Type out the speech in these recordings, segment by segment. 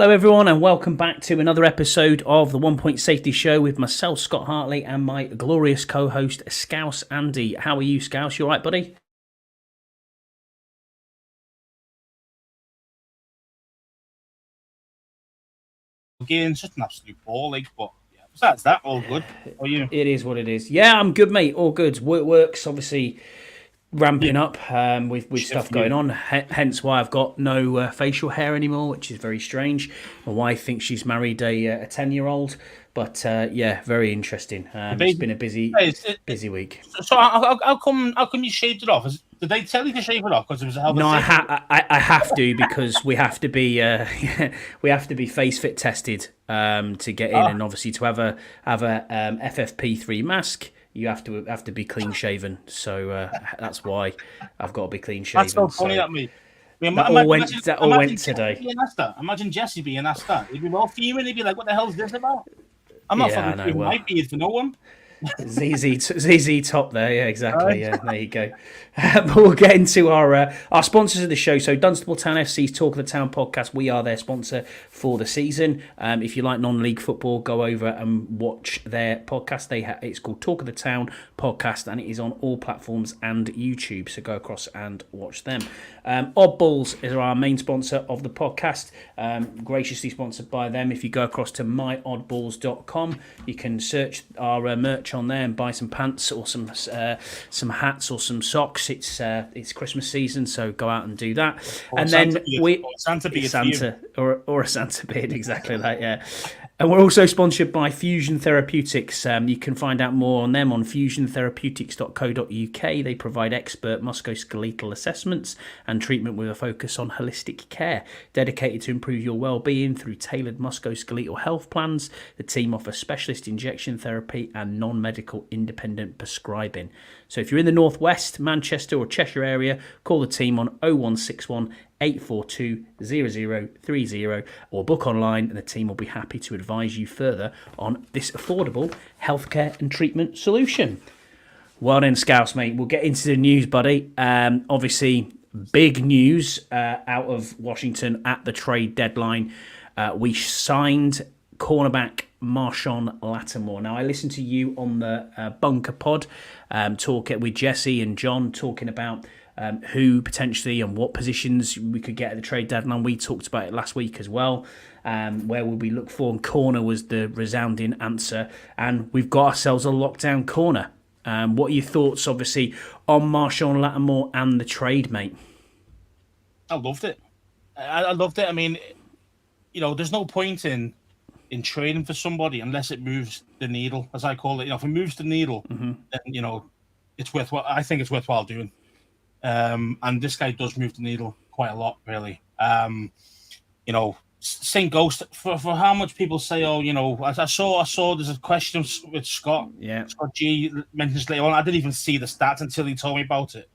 Hello everyone and welcome back to another episode of the 1 Point Safety Show with myself, Scott Hartley, and my glorious co-host, Scouse Andy. How are you, Scouse? You alright, buddy? Again, just an absolute ball, but yeah, besides that, all good. How are you? It is what it is. Yeah, I'm good, mate. All good. Work's obviously ramping up with stuff going on. Hence why I've got no facial hair anymore, which is very strange. My wife thinks she's married a 10-year-old, but yeah, very interesting. It's been a busy week. So how come you shaved it off? Did they tell you to shave it off because it was a hell of a? No, I have to because we have to be face fit tested to get in, and obviously to have a FFP3 mask. You have to be clean shaven, so that's why I've got to be clean shaven. That's so funny at me. That all went today. Imagine Jesse being asked that. He'd be all fuming. He'd be like, "What the hell is this about?" I'm not fucking shaving my beard for no one. ZZ Top there, yeah, exactly. Yeah, there you go. But we'll get into our sponsors of the show. So Dunstable Town FC's Talk of the Town podcast. We are their sponsor for the season. If you like non-league football, go over and watch their podcast. It's called Talk of the Town podcast, and it is on all platforms and YouTube. So go across and watch them. Oddballs is our main sponsor of the podcast, graciously sponsored by them. If you go across to myoddballs.com, you can search our merch on there and buy some pants or some hats or some socks. It's Christmas season, so go out and do that. Or and then Santa or a Santa beard, exactly that. Yeah. And we're also sponsored by Fusion Therapeutics. You can find out more on them on fusiontherapeutics.co.uk. They provide expert musculoskeletal assessments and treatment with a focus on holistic care, dedicated to improve your well-being through tailored musculoskeletal health plans. The team offers specialist injection therapy and non-medical independent prescribing. So if you're in the Northwest, Manchester or Cheshire area, call the team on 0161 842 0030 or book online, and the team will be happy to advise you further on this affordable healthcare and treatment solution. Well then, Scouse, mate, we'll get into the news, buddy. Obviously, big news out of Washington at the trade deadline. We signed cornerback Marshon Lattimore. Now, I listened to you on the Bunker Pod, talking with Jesse and John, talking about who potentially and what positions we could get at the trade deadline. We talked about it last week as well. Where would we look for? And corner was the resounding answer. And we've got ourselves a lockdown corner. What are your thoughts, obviously, on Marshon Lattimore and the trade, mate? I loved it. I loved it. I mean, there's no point in trading for somebody unless it moves the needle, as I call it. If it moves the needle, then it's worthwhile. I think it's worthwhile doing. And this guy does move the needle quite a lot, really. St. Ghost, for how much people say, I saw there's a question with Scott. Yeah. Scott G mentions later on. I didn't even see the stats until he told me about it.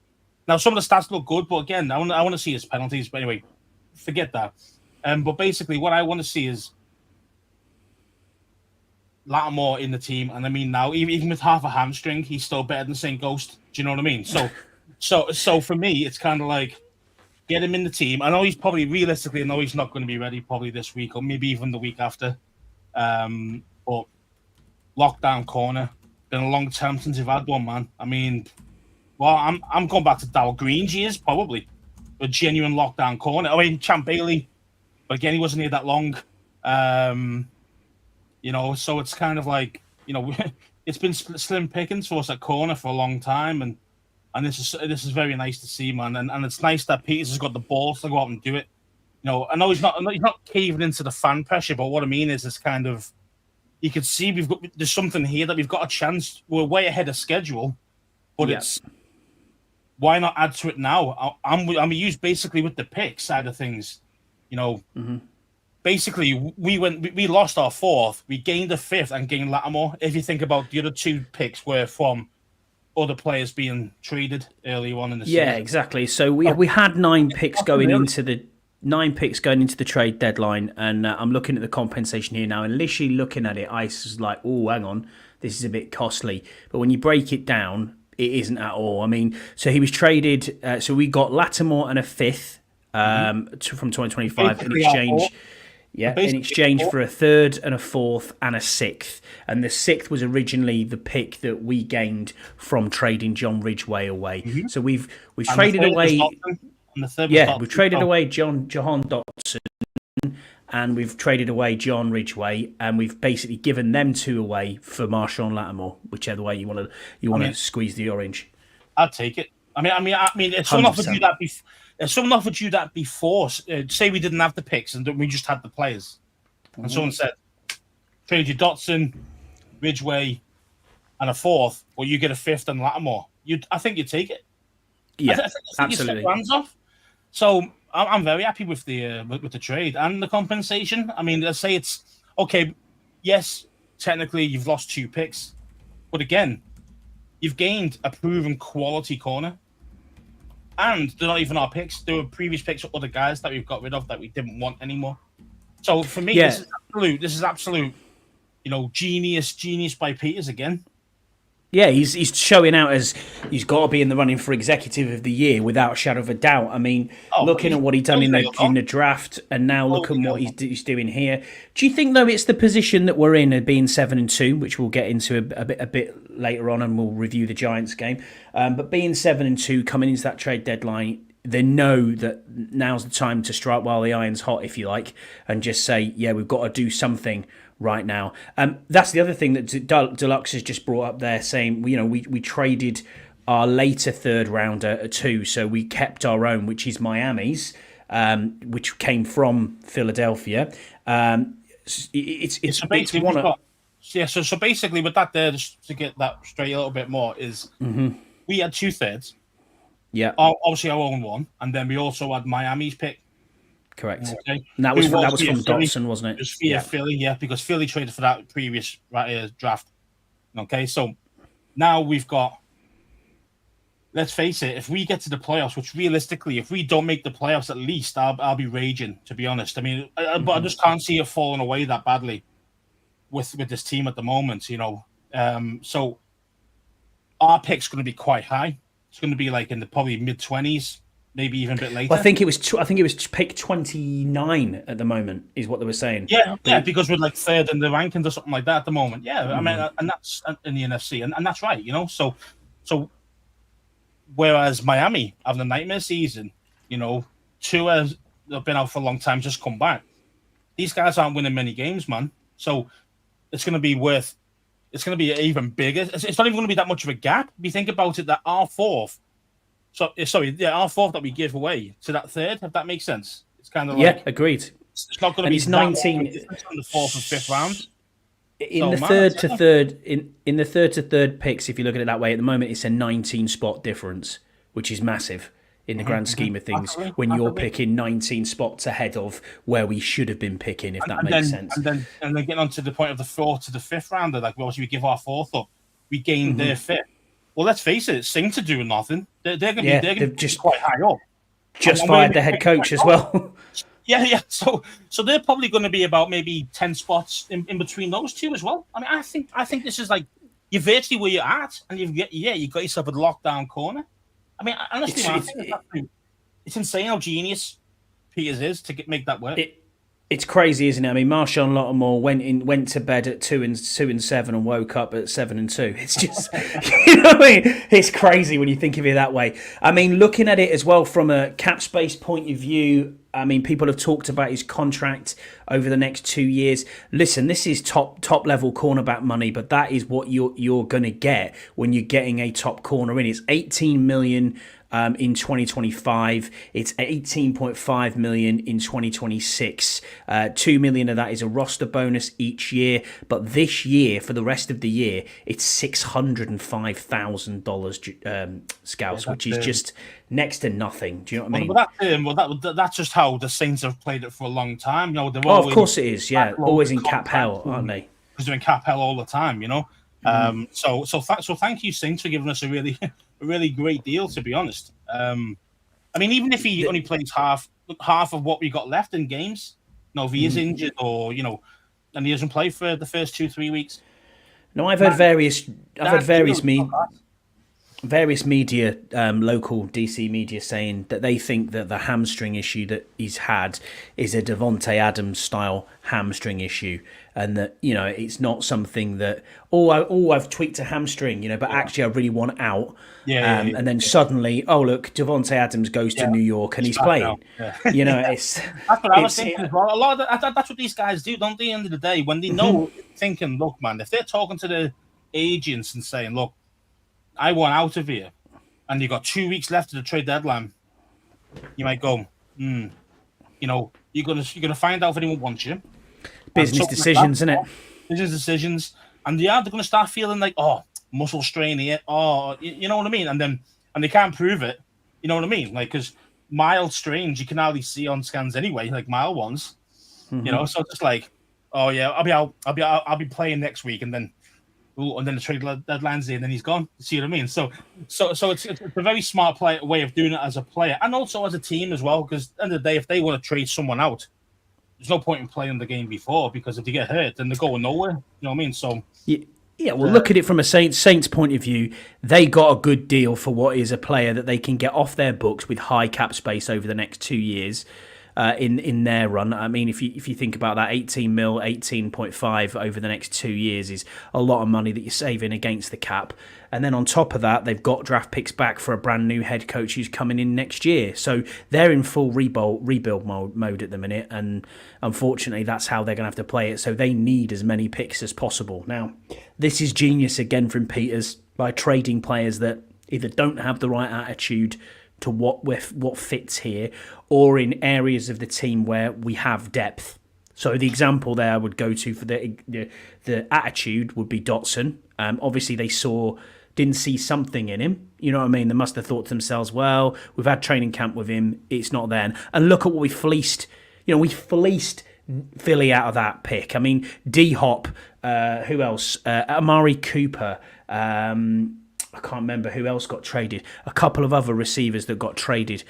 Now, some of the stats look good, but again, I want to see his penalties. But anyway, forget that. But basically, what I want to see is Latimore in the team. And I mean, now, even with half a hamstring, he's still better than St. Ghost. Do you know what I mean? So for me, it's kind of like, get him in the team. I know he's probably, realistically, I know he's not going to be ready probably this week or maybe even the week after. But lockdown corner, been a long time since we've had one, man. I mean, well, I'm going back to Darryl Green's years, probably. A genuine lockdown corner. I mean, Champ Bailey, but again, he wasn't here that long. So it's kind of like, it's been slim pickings for us at corner for a long time, and this is very nice to see, man. And it's nice that Peters has got the balls to go out and do it. I know he's not caving into the fan pressure, but what I mean is, it's kind of, you can see there's something here that we've got a chance. We're way ahead of schedule, but it's, why not add to it now? I'm used basically with the pick side of things. Basically we lost our fourth, we gained a fifth and gained Latimore. If you think about the other two picks were from other players being traded early on in the season. Yeah, exactly. So we had 9 picks going into the trade deadline, and I'm looking at the compensation here now, and literally looking at it, I was like, oh, hang on, this is a bit costly. But when you break it down, it isn't at all. I mean, so he was traded. So we got Latimore and a fifth from 2025 in exchange. Yeah, in basically, exchange for a third and a fourth and a sixth. And the sixth was originally the pick that we gained from trading John Ridgway away. So we've and traded the third was away. Dotson, and the third was Yeah, Dotson, we've traded so- away Jahan Dotson, and we've traded away John Ridgway, and we've basically given them two away for Marshon Lattimore, whichever way you want to squeeze the orange. I'd take it. I mean, if someone offered you that before, say we didn't have the picks and we just had the players, and someone said, trade you Dotson, Ridgway, and a fourth, or you get a fifth and Latimore, I think you'd take it. Yeah, I think absolutely. you'd take hands off. So I'm very happy with the trade and the compensation. I mean, let's say it's okay. Yes, technically you've lost 2 picks, but again, you've gained a proven quality corner. And they're not even our picks. They were previous picks of other guys that we've got rid of that we didn't want anymore. So for me, this is absolute, genius by Peters again. Yeah, he's showing out as he's got to be in the running for executive of the year without a shadow of a doubt. I mean, looking at what he's done in the draft, and now look at what he's doing here. Do you think though it's the position that we're in, being 7-2, which we'll get into a bit later on, and we'll review the Giants game. But being 7-2, coming into that trade deadline, they know that now's the time to strike while the iron's hot, if you like, and just say, yeah, we've got to do something right now. That's the other thing that Deluxe has just brought up there, saying, we traded our later third rounder at 2, so we kept our own, which is Miami's, which came from Philadelphia. So basically with that there, just to get that straight a little bit more, is we had 2/3. Yeah, obviously our own one, and then we also had Miami's pick. Correct. Okay. And that was from Dotson, wasn't it? It was via Philly, because Philly traded for that previous draft. Okay, so now we've got. Let's face it. If we get to the playoffs, which realistically, if we don't make the playoffs, at least I'll be raging. To be honest, I mean, but I just can't see it falling away that badly with this team at the moment. So our pick's going to be quite high. It's going to be like in the probably mid-20s. Maybe even a bit later. Well, I think it was pick 29 at the moment, is what they were saying. Yeah, because we're like third in the rankings or something like that at the moment. Yeah, I mean, and that's in the NFC, and that's right, So, whereas Miami having a nightmare season, Tua have been out for a long time, just come back. These guys aren't winning many games, man. So it's going to be even bigger. It's not even going to be that much of a gap. If you think about it, that our fourth. Our fourth that we give away to that third, if that makes sense. It's kind of like agreed. It's not going to be he's 19 on the fourth and fifth round. In the third to third picks, if you look at it that way, at the moment it's a 19 spot difference, which is massive in the grand scheme of things. When you're picking 19 spots ahead of where we should have been picking, if that makes sense. And then getting on to the point of the fourth to the fifth rounder, like obviously we give our fourth up, we gain their fifth. Well, let's face it, Saints are doing nothing. They're going to be just quite high up. Just fired the head coach as well. Yeah. So they're probably going to be about maybe 10 spots in between those two as well. I mean, I think this is like you're virtually where you're at, and you got yourself a lockdown corner. I mean, honestly, it's insane how genius Peters is to make that work. It's crazy, isn't it? I mean, Marshon Lattimore went to bed at 2-7 and woke up at 7-2. It's just, what I mean? It's crazy when you think of it that way. I mean, looking at it as well from a cap space point of view, I mean, people have talked about his contract over the next 2 years. Listen, this is top level cornerback money, but that is what you're going to get when you're getting a top corner in. It's $18 million. In 2025, it's 18.5 million in 2026. 2 million of that is a roster bonus each year, but this year, for the rest of the year, it's $605,000 scouts, which is just next to nothing. Do you know what I mean? That's just how the Saints have played it for a long time. Of course it is. Yeah, always in cap hell, aren't they? Because they're in cap hell all the time. So thank you, Saints, for giving us a really great deal, to be honest. I mean, even if he only plays half of what we got left in games, if he is injured or and he doesn't play for the first 2-3 weeks. No, I've heard various various media, local DC media, saying that they think that the hamstring issue that he's had is a Devontae Adams style hamstring issue, and that it's not something that I've tweaked a hamstring, but actually I really want out. And then suddenly, look, Devontae Adams goes to New York and he's playing. It's that's what I was thinking as well. A lot of that's what these guys do, don't they? At the end of the day, when they know, thinking, look, man, if they're talking to the agents and saying, look, I want out of here, and you've got 2 weeks left of the trade deadline, you might go, you're gonna find out if anyone wants you. Business decisions, isn't it? Business decisions, and they're gonna start feeling like, muscle strain here, you know what I mean, and they can't prove it, you know what I mean, like, because mild strains you can hardly see on scans anyway, like mild ones, so it's just like, I'll be playing next week, and then the trade deadline's in, and then he's gone. See what I mean? So it's a very smart way of doing it as a player, and also as a team as well. Because at the end of the day, if they want to trade someone out, there's no point in playing the game before, because if they get hurt, then they're going nowhere. You know what I mean? So yeah. Well, look at it from a Saints point of view. They got a good deal for what is a player that they can get off their books with high cap space over the next 2 years. In their run, I mean, if you think about that, 18 mil, 18.5 over the next 2 years is a lot of money that you're saving against the cap. And then on top of that, they've got draft picks back for a brand new head coach who's coming in next year. So they're in full rebuild mode at the minute, and unfortunately, that's how they're going to have to play it. So they need as many picks as possible. Now, this is genius again from Peters by trading players that either don't have the right attitude to what fits here, or in areas of the team where we have depth. So the example there I would go to for the attitude would be Dotson. Obviously they didn't see something in him. You know what I mean? They must have thought to themselves, well, we've had training camp with him, it's not there. And look at what we fleeced. We fleeced Philly out of that pick. I mean, D-Hop, who else? Amari Cooper, I can't remember who else got traded. A couple of other receivers that got traded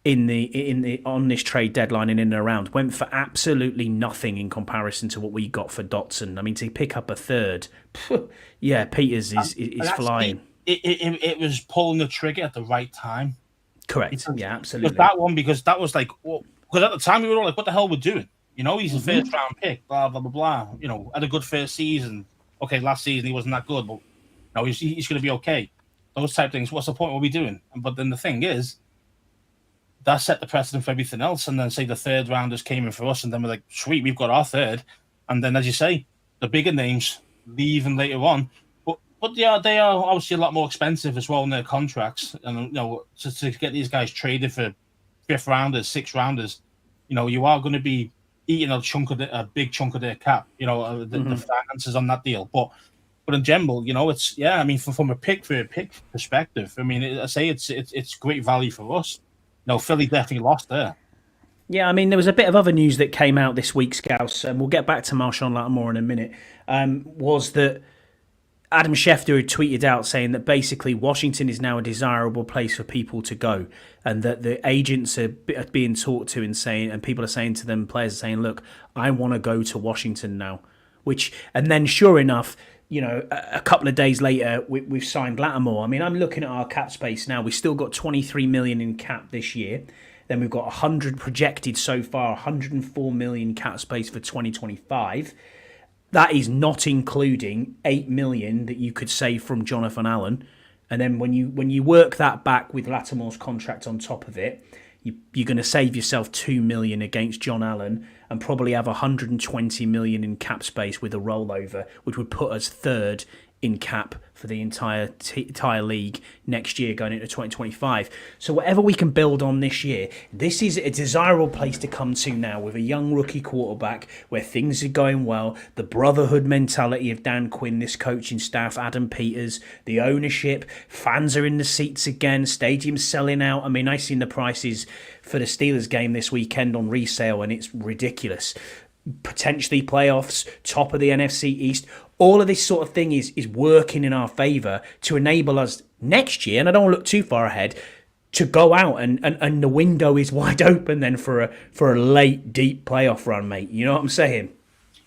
on this trade deadline and in and around went for absolutely nothing in comparison to what we got for Dotson. I mean, to pick up a third, Peters is flying. It was pulling the trigger at the right time. Correct. Absolutely. Because that was like, because at the time we were all like, what the hell we're doing? He's a first round pick, blah blah blah blah. Had a good first season. Okay, last season he wasn't that good, but no, he's going to be okay. Those type of things. What's the point? What are we doing? But then the thing is, that set the precedent for everything else. And then say the third rounders came in for us, and then we're like, sweet, we've got our third. And then, as you say, the bigger names leaving later on. But yeah, they are obviously a lot more expensive as well in their contracts. And to get these guys traded for fifth rounders, sixth rounders, you are going to be eating a big chunk of their cap. The finances on that deal, But in general, it's I mean, from a pick perspective, I mean, I say it's great value for us. Philly definitely lost there. Yeah, I mean, there was a bit of other news that came out this week, Scouse, and we'll get back to Marshon Lattimore in a minute. Was that Adam Schefter had tweeted out saying that basically Washington is now a desirable place for people to go, and that the agents are being talked to and people are saying to them, players are saying, look, I want to go to Washington now. And then sure enough, a couple of days later, we've signed Latimore. I mean, I'm looking at our cap space now. We've still got 23 million in cap this year. Then we've got 100 projected so far, 104 million cap space for 2025. That is not including 8 million that you could save from Jonathan Allen. And then when you work that back with Latimore's contract on top of it, you're going to save yourself 2 million against John Allen and probably have 120 million in cap space with a rollover, which would put us third in cap for the entire league next year going into 2025. So whatever we can build on this year, this is a desirable place to come to now with a young rookie quarterback where things are going well, the brotherhood mentality of Dan Quinn, this coaching staff, Adam Peters, the ownership, fans are in the seats again, stadiums selling out. I mean, I've seen the prices for the Steelers game this weekend on resale and it's ridiculous. Potentially playoffs, top of the NFC East. All of this sort of thing is working in our favour to enable us next year, and I don't want to look too far ahead, to go out and the window is wide open then for a late, deep playoff run, mate. You know what I'm saying?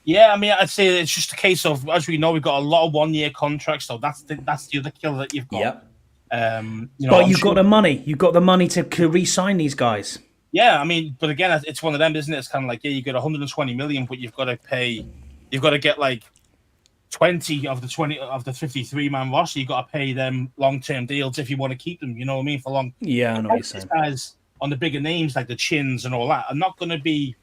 Yeah, I mean, I'd say it's just a case of, as we know, we've got a lot of one-year contracts, so that's the other killer that you've got. Yep. But you've got the money. You've got the money to re-sign these guys. Yeah, I mean, but again, it's one of them, isn't it? It's kind of like, yeah, you got 120 million, but you've got to get like 20 of the 53-man roster. You got to pay them long-term deals if you want to keep them. You know what I mean? For long. Yeah, I know what you're saying. Guys on the bigger names like the Chins and all that are not going to be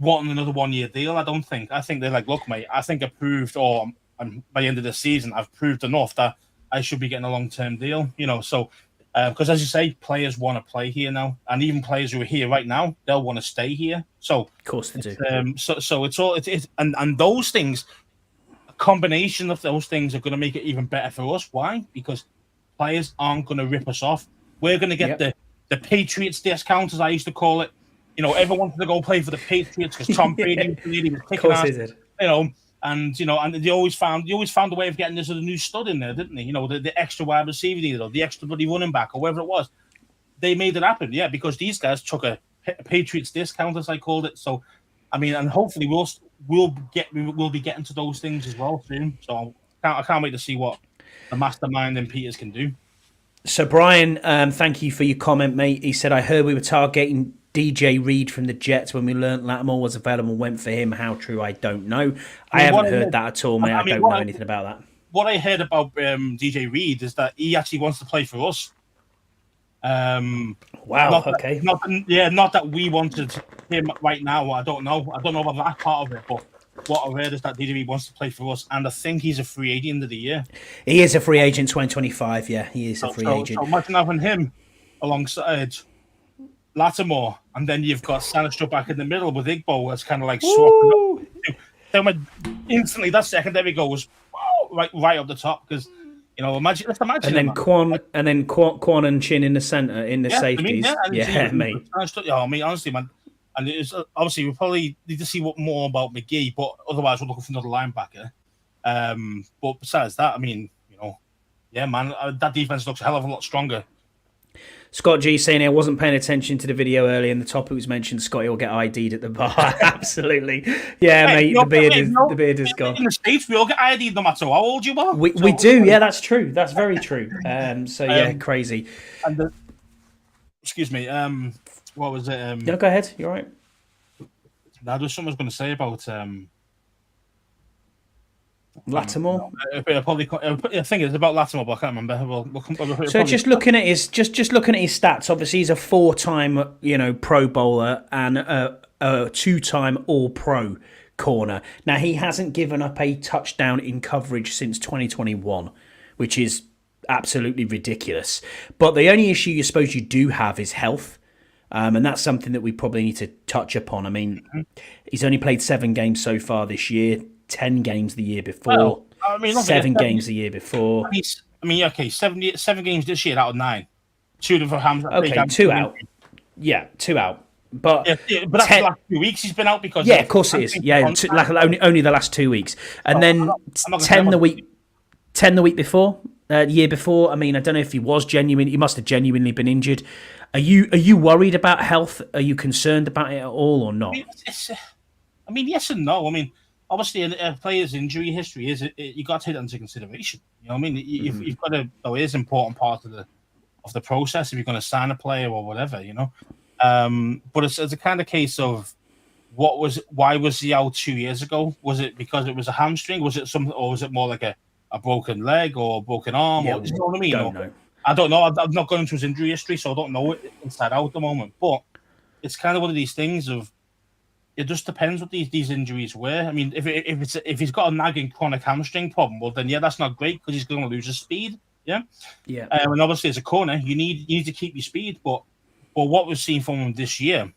wanting another 1-year deal. I don't think. I think they're like, look, mate, I think I proved, or by the end of the season, I've proved enough that I should be getting a long-term deal. So. Because as you say, players want to play here now, and even players who are here right now, they'll want to stay here. So, of course they do. So it's all and those things, a combination of those things are going to make it even better for us. Why? Because players aren't going to rip us off. We're going to get the Patriots discount, as I used to call it. Everyone wanted to go play for the Patriots because Tom Brady was kicking ass. And they always found a way of getting this new stud in there, didn't they? The extra wide receiver needed, or the extra bloody running back, or whatever it was. They made it happen, yeah, because these guys took a Patriots discount, as I called it. So, I mean, and hopefully we'll be getting to those things as well soon. So I can't wait to see what the mastermind and Peters can do. So Brian, thank you for your comment, mate. He said, I heard we were targeting DJ Reed from the Jets when we learnt Latimore was available and went for him. How true, I don't know. I haven't heard that at all, mate. I don't know anything about that. What I heard about DJ Reed is that he actually wants to play for us. Wow, okay. Not that we wanted him right now. I don't know about that part of it, but what I've heard is that DJ Reed wants to play for us, and I think he's a free agent end of the year. He is a free agent 2025, yeah. He is a free agent. So imagine having him alongside Latimore, and then you've got Sanister back in the middle with Igbo. It's kind of like swapping up. Then instantly that secondary goes right up the top because let's imagine. And then Quan and Chin in the center in the safeties. Mate. I mean, honestly, man. And it's obviously we probably need to see more about McGee, but otherwise we're looking for another linebacker. But besides that, I mean, yeah, man, that defense looks a hell of a lot stronger. Scott G saying I wasn't paying attention to the video earlier and the topic was mentioned. Scotty will get ID'd at the bar. Absolutely. Yeah, mate, the beard is gone. In the States, we all get ID'd no matter how old you are. We do, yeah, that's true. That's very true. Crazy. And excuse me, what was it? No, go ahead. You're right. Now, there's something I was going to say about Latimore. I think it's about Latimore, but I can't remember. So just looking at his stats, obviously he's a 4-time Pro Bowler and a 2-time All Pro corner. Now he hasn't given up a touchdown in coverage since 2021, which is absolutely ridiculous. But the only issue you suppose you do have is health. And that's something that we probably need to touch upon. I mean, he's only played 7 games so far this year, 10 games the year before, well, I mean, 7 games the year before. I mean, okay, 7 games this year out of 9. 2 for Hams. Okay, 2 out. Yeah, 2 out. But that's the last 2 weeks he's been out because of course it is. Yeah, only the last 2 weeks, and then 10 the week before, year before. I mean, I don't know if he was genuine. He must have genuinely been injured. Are you worried about health? Are you concerned about it at all, or not? I mean, yes and no. I mean, obviously, a player's injury history you got to take that into consideration. You know what I mean? You've got to. It is an important part of the process if you're going to sign a player or whatever. But it's a kind of case of why was he out 2 years ago? Was it because it was a hamstring? Was it something, or was it more like a broken leg or a broken arm? Yeah, or, you know what I mean? Don't know. I don't know. I've not gone into his injury history, so I don't know it inside out at the moment. But it's kind of one of these things of it just depends what these injuries were. I mean, if he's got a nagging chronic hamstring problem, well then that's not great because he's going to lose his speed. Yeah. And obviously as a corner, you need to keep your speed. But what we've seen from him this year,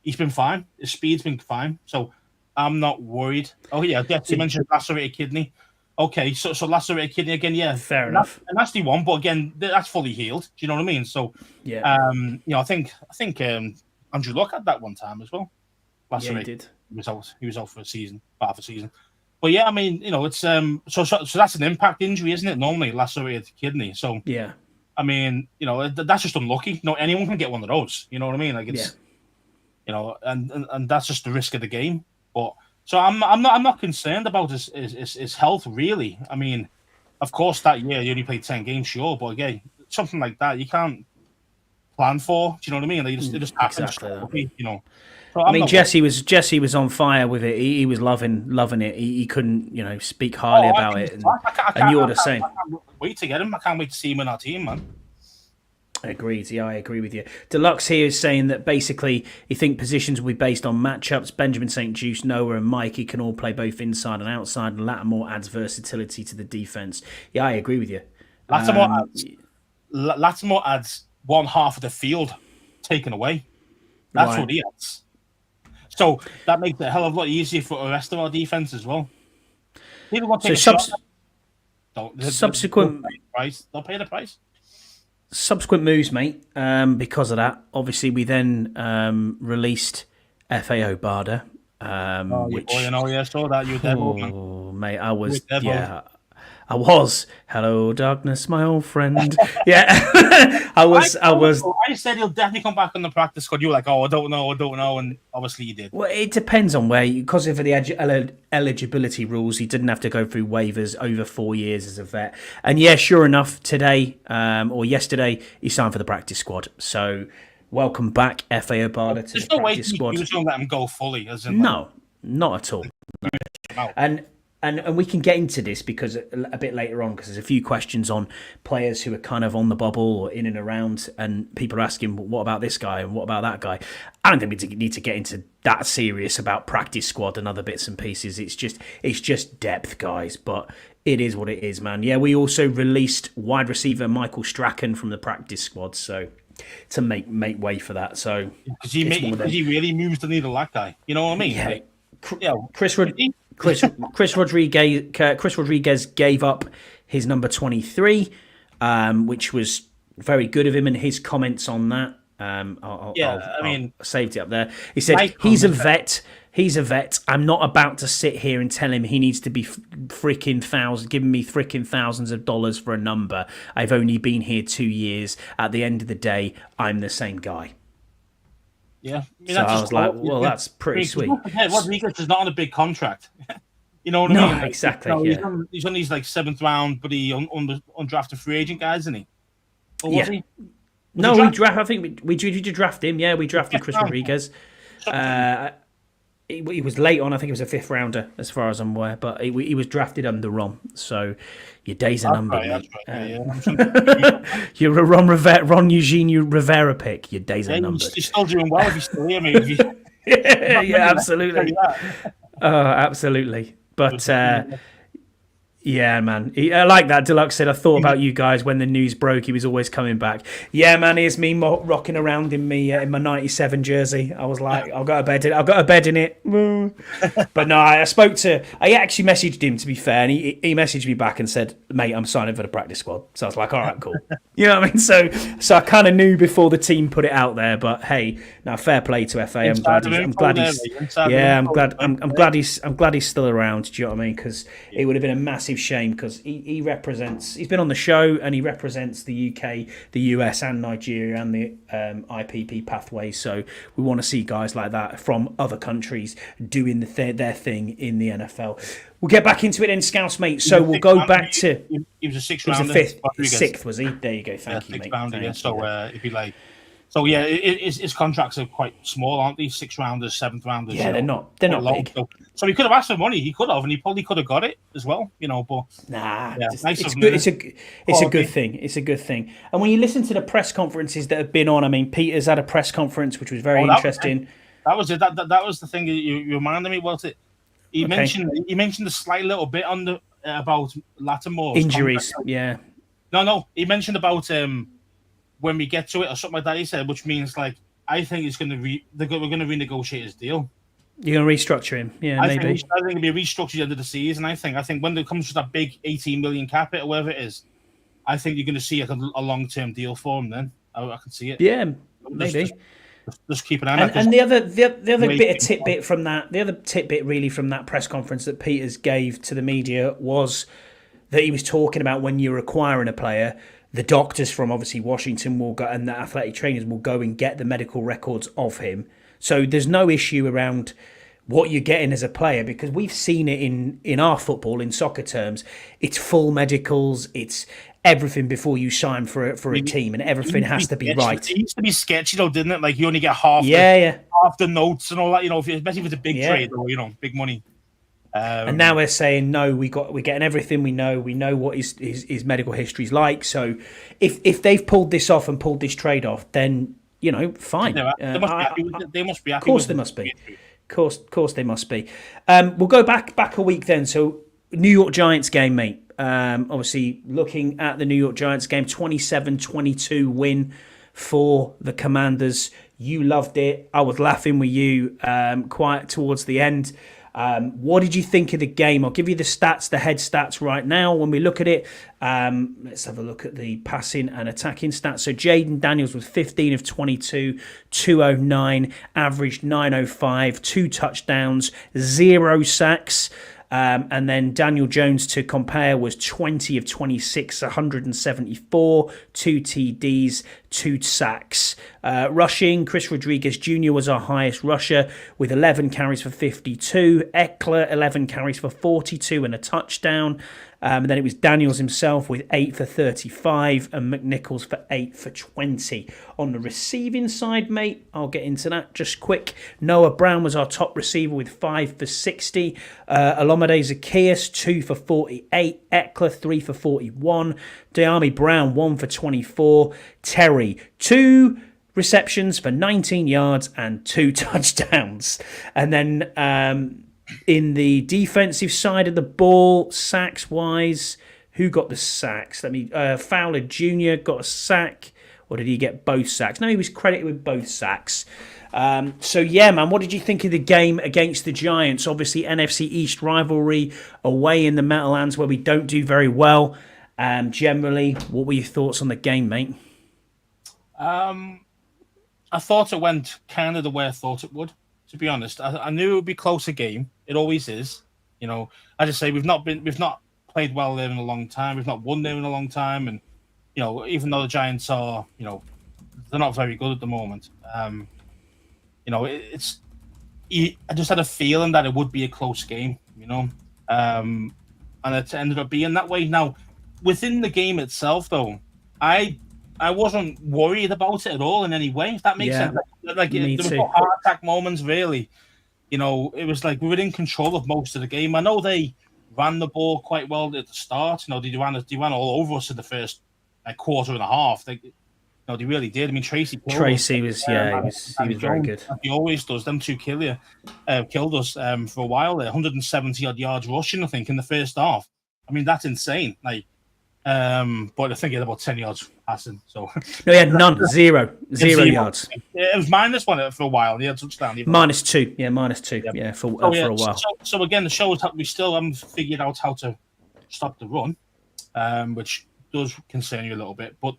he's been fine. His speed's been fine, so I'm not worried. Oh yeah, you mentioned lacerated kidney. Okay, so lacerated kidney again, yeah. Fair enough. And that's the one, but again, that's fully healed. Do you know what I mean? So, yeah. I think Andrew Luck had that one time as well. Lacerated. Yeah, he did. He was out for a season, part of a season. But yeah, I mean, it's so that's an impact injury, isn't it? Normally, lacerated kidney. So yeah, I mean, that's just unlucky. Anyone can get one of those. You know what I mean? Like it's, and that's just the risk of the game. But so I'm not concerned about his health really. I mean, Of course, that year you only played 10 games, sure, but again, something like that you can't plan for. Do you know what I mean? It just happens, Exactly. you know. So I mean, Jesse was on fire with it. He was loving it. He couldn't, speak highly about it. And you're the same. I can't wait to get him. I can't wait to see him in our team, man. Agreed. Yeah, I agree with you. Deluxe here is saying that basically he think positions will be based on matchups. Benjamin St. Juice, Noah, and Mikey can all play both inside and outside, and Latimore adds versatility to the defense. Yeah, I agree with you. Latimore adds one half of the field taken away. That's what he adds. So that makes it a hell of a lot easier for the rest of our defense as well. Subsequent price, they'll pay the price. Subsequent moves, mate. Because of that, obviously, we then released FAO Barda. Which, boy, I saw that. You were devil, man. Oh, mate, I was. Yeah, I was. Hello, darkness, my old friend. Yeah, I was. I said he'll definitely come back on the practice squad. You were like, oh, I don't know, and obviously you did. Well, it depends on where, because of the eligibility rules, he didn't have to go through waivers over 4 years as a vet. And yeah, sure enough, today or yesterday, he signed for the practice squad. So welcome back, FAO Barda, to the practice squad. There's no way you let him go fully, as in no, not at all. No. And we can get into this because a bit later on, because there's a few questions on players who are kind of on the bubble or in and around, and people are asking, what about this guy and what about that guy? I don't think we need to get into that serious about practice squad and other bits and pieces. It's just depth, guys, but it is what it is, man. Yeah, we also released wide receiver Michael Strachan from the practice squad, so to make way for that. So because he really moves the needle, that guy. You know what I mean? Yeah, Chris Rodriguez gave up his number 23, which was very good of him, and his comments on that. I saved it up there. He said he's a vet. He's a vet. I'm not about to sit here and tell him he needs to be giving me freaking thousands of dollars for a number. I've only been here 2 years. At the end of the day, I'm the same guy. Yeah. So I was like, well, that's pretty sweet. Rodriguez is not on a big contract. You know what I mean? No, exactly. He's on these like 7th round, but he undrafted free agent guy, isn't he? Or was he? I think we did draft him. Yeah, we drafted Chris Rodriguez. He was late on. I think it was a 5th rounder, as far as I'm aware. But he was drafted under Ron. So your days are numbered, mate. You're a Ron Eugenio Rivera pick. Your days are numbered. He's still doing well if he's still here, maybe. Yeah, absolutely. Absolutely. But yeah, man. I like that. Deluxe said, I thought about you guys when the news broke. He was always coming back. Yeah, man. Here's me rocking around in my 97 jersey. I was like, I've got a bed in it. But no, I actually messaged him, to be fair, and he messaged me back and said, mate, I'm signing for the practice squad. So I was like, all right, cool. You know what I mean? So I kind of knew before the team put it out there. But hey, now fair play to FA. I'm glad he's still around. Do you know what I mean? Because it would have been a massive shame, because he's been on the show and he represents the UK, the US and Nigeria and the IPP pathway, so we want to see guys like that from other countries doing their thing in the NFL. We'll get back into it in Scouse, mate. So we'll go back to he was a 6th rounder. He was a 6th, was he? There you go. Thank you, mate. Rounder, so it'd be like, so yeah, his contracts are quite small, aren't they? 6th rounders, 7th rounders. Yeah, they're not big. So he could have asked for money. He could have, and he probably could have got it as well. You know, but it's good. It's a good thing. It's a good thing. And when you listen to the press conferences that have been on, I mean, Peter's had a press conference which was very interesting. That was it. That was the thing you reminded me. Was it? He mentioned a slight little bit on the about Latimore injuries. Contract. Yeah. No. He mentioned about when we get to it or something like that. He said, which means like I think we're going to renegotiate his deal. You're going to restructure him, yeah, maybe. I think it'll be restructured at the end of the season. I think when it comes to that big 18 million cap it or whatever it is, I think you're going to see a long-term deal for him. Then I can see it. Yeah, maybe. Just keep an eye on it. And the other bit of tidbit from that, the other tidbit really from that press conference that Peters gave to the media was that he was talking about when you're acquiring a player, the doctors from obviously Washington will go, and the athletic trainers will go and get the medical records of him. So there's no issue around what you're getting as a player, because we've seen it in our football, in soccer terms. It's full medicals, it's everything before you sign for a team, and everything has to be right. It used to be sketchy though, didn't it? Like you only get half the notes and all that, especially if it's a big trade or big money. And now we're saying no, we're getting everything we know what his medical history is like. So if they've pulled this off and pulled this trade off, then fine. They must be happy with it. They must be happy. Of course they must be. Of course they must be. We'll go back a week then. So New York Giants game, mate. Obviously looking at the New York Giants game, 27-22 win for the Commanders. You loved it. I was laughing with you quite towards the end. What did you think of the game? I'll give you the stats, the head stats right now when we look at it. Let's have a look at the passing and attacking stats. So Jaden Daniels was 15 of 22, 209, averaged 905, 2 touchdowns, 0 sacks. And then Daniel Jones, to compare, was 20 of 26, 174, 2 TDs, 2 sacks. Rushing, Chris Rodriguez Jr. was our highest rusher with 11 carries for 52. Eckler, 11 carries for 42 and a touchdown. And then it was Daniels himself with 8 for 35 and McNichols for 8 for 20. On the receiving side, mate, I'll get into that just quick. Noah Brown was our top receiver with 5 for 60. Olamide Zacchaeus, 2 for 48. Eckler, 3 for 41. De'Ami Brown, 1 for 24. Terry, 2 receptions for 19 yards and 2 touchdowns. And then in the defensive side of the ball, sacks-wise, who got the sacks? Fowler Jr. got a sack, or did he get both sacks? No, he was credited with both sacks. So, yeah, man, what did you think of the game against the Giants? Obviously, NFC East rivalry, away in the Meadowlands where we don't do very well. Generally, what were your thoughts on the game, mate? I thought it went kind of the way I thought it would. To be honest, I knew it would be a closer game. It always is. As I say, we've not played well there in a long time. We've not won there in a long time, and even though the Giants are, they're not very good at the moment. I just had a feeling that it would be a close game. And it ended up being that way. Now, within the game itself, though, I wasn't worried about it at all in any way, if that makes sense. There were no heart attack moments, really. It was like we were in control of most of the game. I know they ran the ball quite well at the start. They ran all over us in the first quarter and a half. They really did. I mean, Tracy was he was very good. He always does. Them two killed us for a while there. 170 odd yards rushing, I think, in the first half. I mean, that's insane. But I think he had about 10 yards passing. So no, he had none. Zero yards. It was -1 for a while. He had touchdown. -2. Yeah, -2. Yeah, for a while. So again, the show is we still haven't figured out how to stop the run, which does concern you a little bit. But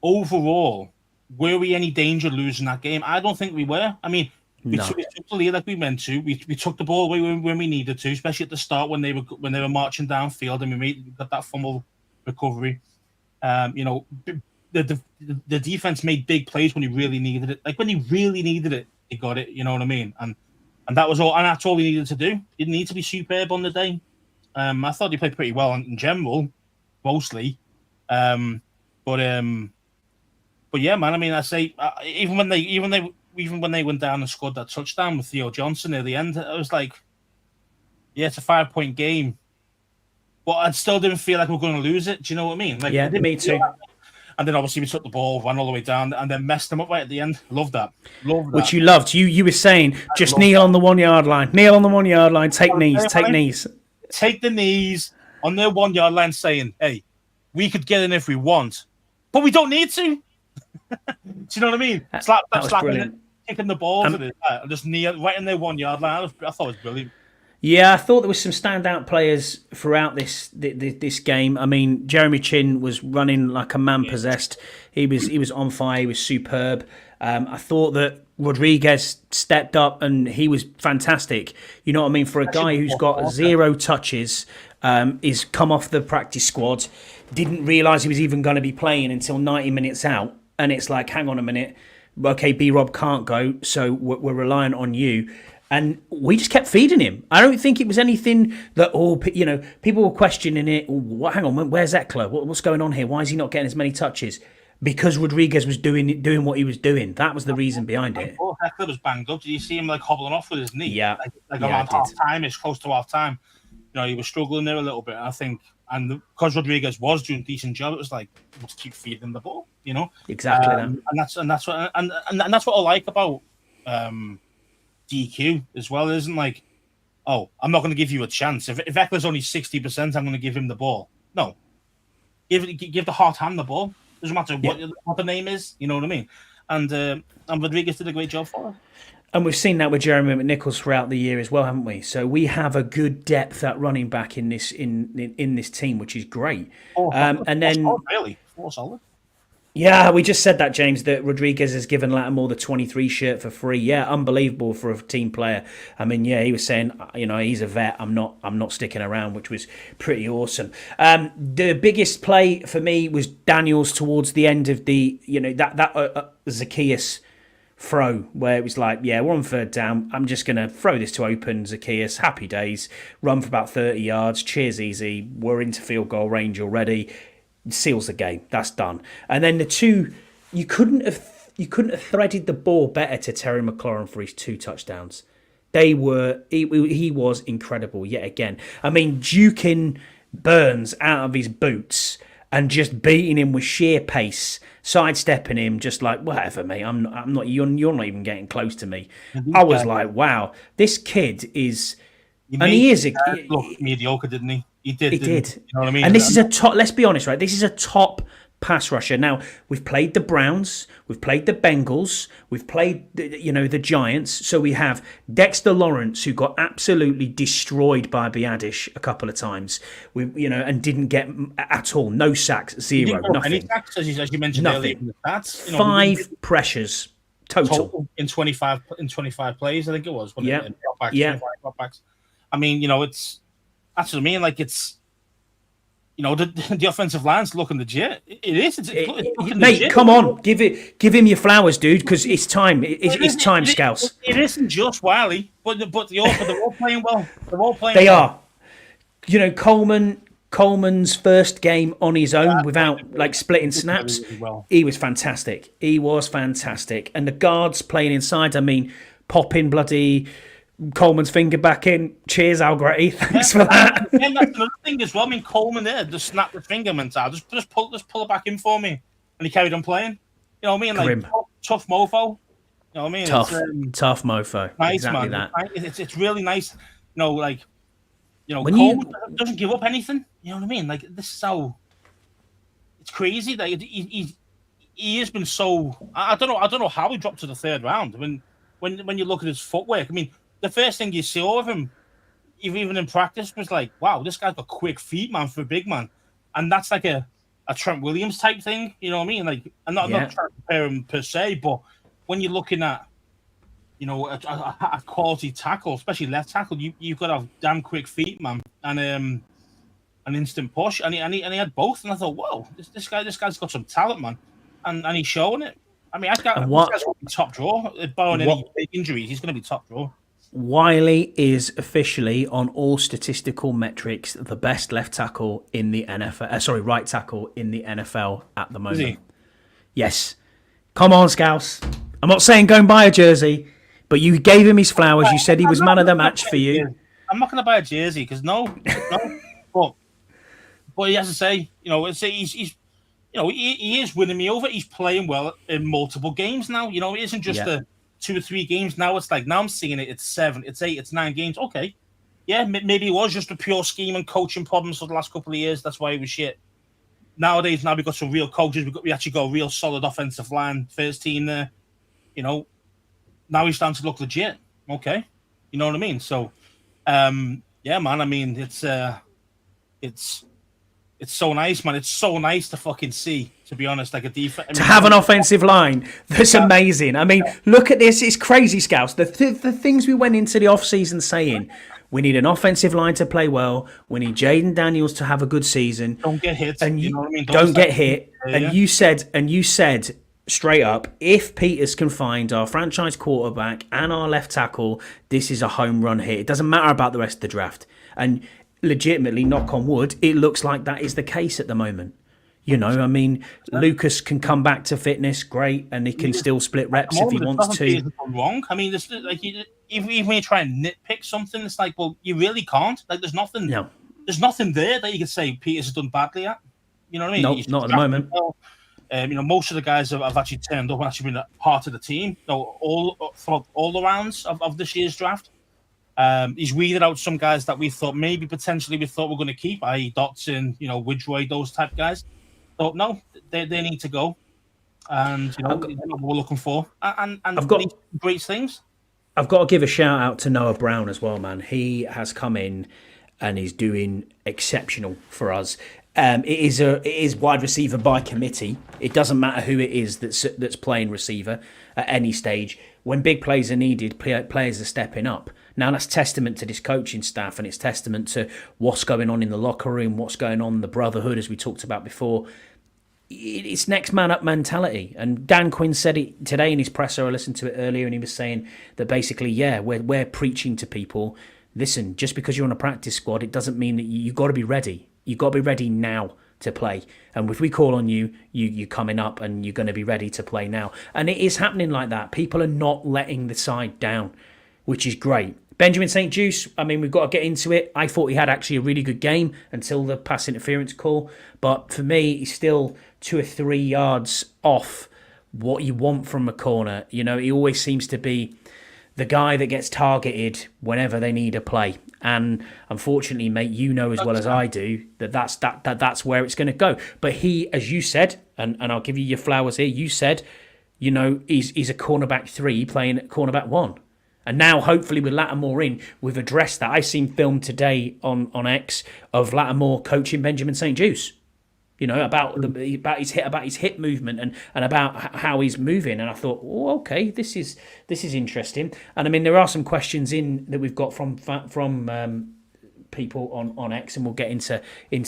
overall, were we any danger losing that game? I don't think we were. I mean, we took the lead like we meant to. We took the ball away when we needed to, especially at the start when they were marching downfield, and we got that fumble recovery. The defense made big plays when he really needed it. Like when he really needed it, he got it. You know what I mean? And that was all. And that's all he needed to do. He didn't need to be superb on the day. I thought he played pretty well in general, mostly. But yeah, man. I mean, I say even when they went down and scored that touchdown with Theo Johnson near the end, I was like, yeah, it's a 5-point game. But I still didn't feel like we were going to lose it. Do you know what I mean? Yeah, me too. And then obviously we took the ball, ran all the way down, and then messed them up right at the end. Love that. Which you loved. You were saying, just kneel on the 1 yard line. Kneel on the 1 yard line. Take knees. Take the knees on their 1 yard line saying, hey, we could get in if we want, but we don't need to. Do you know what I mean? Slapping it, kicking the balls at it, just kneel right in their 1 yard line. I thought it was brilliant. Yeah, I thought there was some standout players throughout this game. I mean, Jeremy Chin was running like a man possessed. He was on fire. He was superb. I thought that Rodriguez stepped up and he was fantastic. You know what I mean? For a guy who's got 0 touches, he's come off the practice squad, didn't realise he was even going to be playing until 90 minutes out. And it's like, hang on a minute. okay, B-Rob can't go, so we're reliant on you. And we just kept feeding him. I don't think it was anything that people were questioning it. Oh, hang on, where's Eckler? What's going on here? Why is he not getting as many touches? Because Rodriguez was doing what he was doing. That was the reason behind it. Oh, Eckler was banged up. Did you see him like hobbling off with his knee? Yeah, around half time, it's close to half time. He was struggling there a little bit. I think, and because Rodriguez was doing a decent job, it was like, let's keep feeding him the ball. Exactly that. And that's what I like about DQ as well. It isn't like, oh, I'm not going to give you a chance. If Eckler's only 60%, I'm going to give him the ball. No, give the hot hand the ball. Doesn't matter what the name is. You know what I mean? And Rodriguez did a great job for her. And we've seen that with Jeremy McNichols throughout the year as well, haven't we? So we have a good depth at running back in this team, which is great. And then really, solid. Yeah, we just said that, James, that Rodriguez has given Latimore the 23 shirt for free. Yeah, unbelievable for a team player. I mean, yeah, he was saying, he's a vet. I'm not sticking around, which was pretty awesome. The biggest play for me was Daniels towards the end of the, that Zacchaeus throw, where it was like, yeah, we're on third down. I'm just going to throw this to open Zacchaeus. Happy days. Run for about 30 yards. Cheers easy. We're into field goal range already. Seals the game. That's done. And then the two, you couldn't have threaded the ball better to Terry McLaurin for his 2 touchdowns. He was incredible yet again. I mean, duking Burns out of his boots and just beating him with sheer pace, sidestepping him, just like, whatever, mate. I'm not. You're not even getting close to me. I was like, wow, this kid is, he is. Look mediocre, didn't he? He did. You know what I mean? And this is a top. Let's be honest, right? This is a top pass rusher. Now we've played the Browns, we've played the Bengals, we've played the Giants. So we have Dexter Lawrence, who got absolutely destroyed by Biadish a couple of times. And didn't get at all. No sacks, zero, nothing. Any sacks, as you mentioned earlier in the stats. 5 pressures total in 25 plays. I think it was. Yeah. 25 dropbacks. I mean, that's what I mean. Like, it's, the offensive line's looking legit. It is. It's looking mate, legit. Come on. Give him your flowers, dude, because it's time. It's time, Scouts. It isn't just Wiley, but they're all playing well. They're all playing well. They are. Coleman's first game on his own without splitting snaps, he was fantastic. And the guards playing inside, I mean, popping bloody Coleman's finger back in. Cheers, Algrady. Thanks for that. And that's another thing as well. I mean, Coleman there just snapped the finger mentality. Just pull it back in for me, and he carried on playing. You know what I mean? Like tough mofo. You know what I mean? Tough mofo. Nice, exactly man. That. It's really nice. When Coleman doesn't give up anything. You know what I mean? Like, this is how it's crazy that he has been so. I don't know how he dropped to the 3rd round. When you look at his footwork, I mean, the first thing you saw of him, even in practice, was like, wow, this guy's got quick feet, man, for a big man. And that's like a Trent Williams type thing, you know what I mean? Like, I'm not trying to compare him per se, but when you're looking at, a quality tackle, especially left tackle, you've got to have damn quick feet, man, and an instant push. And he had both, and I thought, whoa, this guy's got some talent, man, and he's showing it. I mean, this guy's going to be top draw. Barring any injuries, he's going to be top draw. Wiley is officially, on all statistical metrics, the best left tackle in the NFL. Right tackle in the NFL at the moment. Is he? Yes. Come on, Scouse. I'm not saying go and buy a jersey, but you gave him his flowers. You said he was man of the match for you. I'm not going to buy a jersey because no. But he has to say, he's he is winning me over. He's playing well in multiple games now. It isn't just the 2 or 3 games. Now it's like, now I'm seeing it. It's 7, it's 8, it's 9 games. Okay. Yeah, maybe it was just a pure scheme and coaching problems for the last couple of years. That's why he was shit. Nowadays, now we've got some real coaches. We actually got a real solid offensive line, first team there. Now he's starting to look legit. Okay. You know what I mean? So, yeah, man. I mean, it's so nice, man. It's so nice to fucking see, to be honest, like a defense. To have an offensive line that's amazing. I mean, look at this. It's crazy, Scouts. The things we went into the offseason saying, we need an offensive line to play well. We need Jaden Daniels to have a good season. Don't get hit. And you know what I mean? Don't get hit. And you said straight up, if Peters can find our franchise quarterback and our left tackle, this is a home run here. It doesn't matter about the rest of the draft. And legitimately, knock on wood, it looks like that is the case at the moment. You know, I mean, Lucas can come back to fitness, great, and he can still split reps if he wants to. Wrong. I mean, this like even when you try and nitpick something, it's like, well, you really can't. Like, there's nothing. No. There's nothing there that you can say Peters has done badly at. You know what I mean? No, not at the moment. Well. You know, most of the guys have actually turned up and actually been a part of the team. So all the rounds of this year's draft. He's weeded out some guys that we thought we thought were going to keep, i.e. Dotson, you know, Widroy, those type guys. So no, they need to go, and you know what we're looking for, and I've got great things. I've got to give a shout out to Noah Brown as well, man. He has come in and he's doing exceptional for us. It is wide receiver by committee. It doesn't matter who it is that's playing receiver at any stage. When big plays are needed, players are stepping up. Now that's testament to this coaching staff, and it's testament to what's going on in the locker room, what's going on in the brotherhood, as we talked about before. It's next man up mentality. And Dan Quinn said it today in his presser. I listened to it earlier, and he was saying that basically, we're preaching to people. Listen, just because you're on a practice squad, it doesn't mean that you've got to be ready. You've got to be ready now to play. And if we call on you're coming up and you're going to be ready to play now. And it is happening like that. People are not letting the side down, which is great. Benjamin St. Juice, I mean, we've got to get into it. I thought he had actually a really good game until the pass interference call. But for me, he's still 2 or 3 yards off what you want from a corner. You know, he always seems to be the guy that gets targeted whenever they need a play. And unfortunately, mate, you know as well as I do that's where it's going to go. But he, as you said, and I'll give you your flowers here, you said, you know, he's a cornerback 3 playing at cornerback 1. And now, hopefully, with Latimore in, we've addressed that. I've seen film today on X of Latimore coaching Benjamin St. Juice. You know, about his hip movement and about how he's moving. And I thought, oh, okay, this is interesting. And I mean, there are some questions in that we've got from people on X, and we'll get into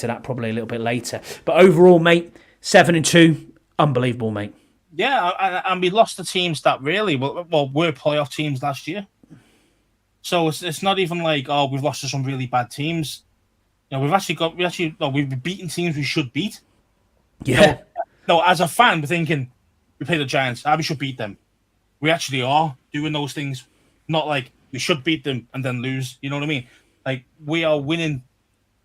that probably a little bit later. But overall, mate, 7-2, unbelievable, mate. Yeah, and we lost the teams that really were playoff teams last year. So it's not even like, oh, we've lost to some really bad teams. You know, we've beaten teams we should beat. Yeah. No, as a fan, we're thinking we play the Giants, we should beat them. We actually are doing those things. Not like we should beat them and then lose. You know what I mean? Like, we are winning.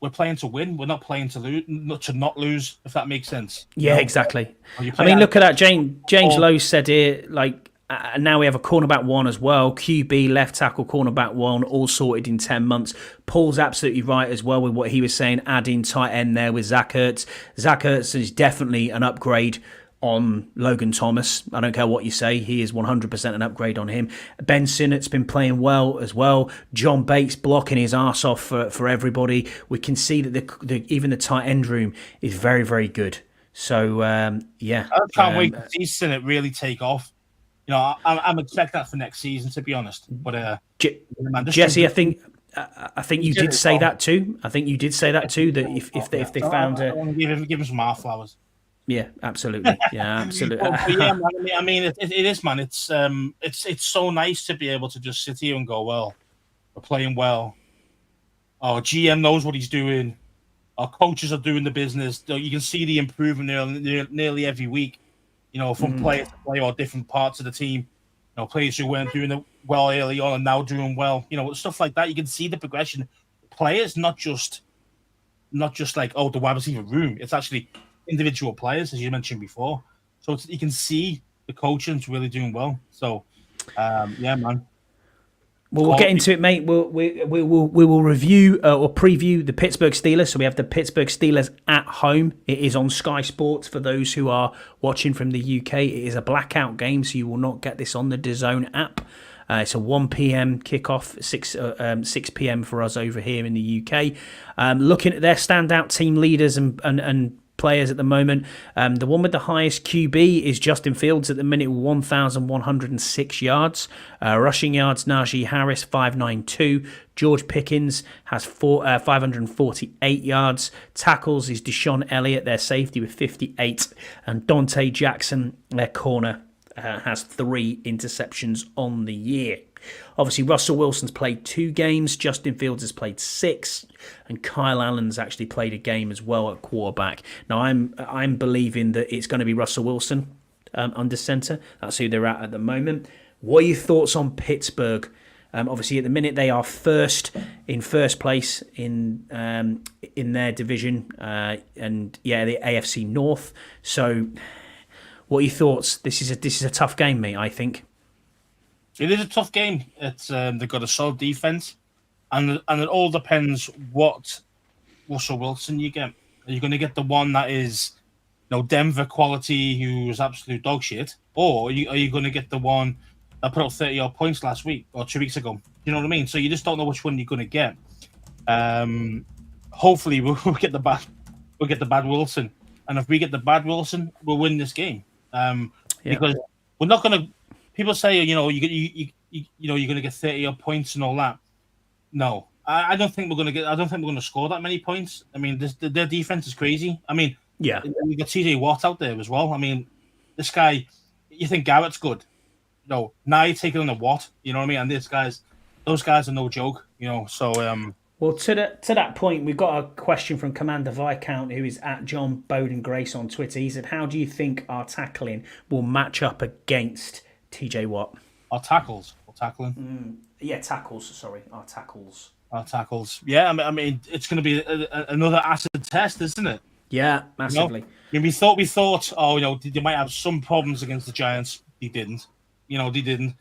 We're playing to win. We're not playing to lose, not lose, if that makes sense. Yeah, you know? Exactly. I mean, look at that. James Lowe said here, like, now we have a cornerback 1 as well. QB, left tackle, cornerback 1, all sorted in 10 months. Paul's absolutely right as well with what he was saying, adding tight end there with Zach Ertz. Zach Ertz is definitely an upgrade on Logan Thomas. I don't care what you say. He is 100% an upgrade on him. Ben Sinnott's been playing well as well. John Bates blocking his arse off for everybody. We can see that even the tight end room is very, very good. So, yeah. I can't wait to see Sinnott really take off. You know, I'm expecting that for next season, to be honest. But Jesse, I think you did say that too. I think you did say that too. That if they found I want to give him some half flowers. Yeah, absolutely. Yeah, absolutely. But yeah, man, I mean, it is, man. It's so nice to be able to just sit here and go, well, we're playing well. Our GM knows what he's doing. Our coaches are doing the business. You can see the improvement nearly every week. You know, from player to player or different parts of the team. You know, players who weren't doing it well early on and now doing well. You know, stuff like that. You can see the progression. Players, not just like, oh, the wide receiver room. It's actually individual players, as you mentioned before. So you can see the coaching's really doing well. So, yeah, man. Well, we'll get into it, mate. We will review or preview the Pittsburgh Steelers. So we have the Pittsburgh Steelers at home. It is on Sky Sports for those who are watching from the UK. It is a blackout game, so you will not get this on the DAZN app. It's a 1 p.m. kickoff, 6 p.m. for us over here in the UK. Looking at their standout team leaders and players at the moment. The one with the highest QB is Justin Fields at the minute, 1,106 yards. Rushing yards, Najee Harris, 592. George Pickens has 548 yards. Tackles is Deshaun Elliott, their safety, with 58. And Dante Jackson, their corner, has 3 interceptions on the year. Obviously, Russell Wilson's played 2 games, Justin Fields has played 6, and Kyle Allen's actually played a game as well at quarterback. Now, I'm believing that it's going to be Russell Wilson under centre. That's who they're at the moment. What are your thoughts on Pittsburgh? Obviously, at the minute, they are in first place in their division, and the AFC North. So, what are your thoughts? This is a tough game, mate, I think. It is a tough game. It's they've got a solid defense, and it all depends what Russell Wilson you get. Are you going to get the one that is, Denver quality, who's absolute dog shit, or are you going to get the one that put up 30-odd points last week or 2 weeks ago? You know what I mean? So you just don't know which one you're going to get. Hopefully, we'll get the bad Wilson, and if we get the bad Wilson, we'll win this game. Because we're not going to. People say, you're going to get 30-odd points and all that. No, I don't think we're going to get. I don't think we're going to score that many points. I mean, their defense is crazy. I mean, we got TJ Watt out there as well. I mean, this guy. You think Garrett's good? No, now you're taking on the Watt. You know what I mean? And those guys are no joke. So. Well, to that point, we've got a question from Commander Viscount, who is at John Bowden Grace on Twitter. He said, "How do you think our tackling will match up against TJ Watt?" Our tackles or tackling? Tackles. Sorry, our tackles. Our tackles. Yeah, I mean, it's going to be another acid test, isn't it? Yeah, massively. I mean, we thought, they might have some problems against the Giants. They didn't. They didn't.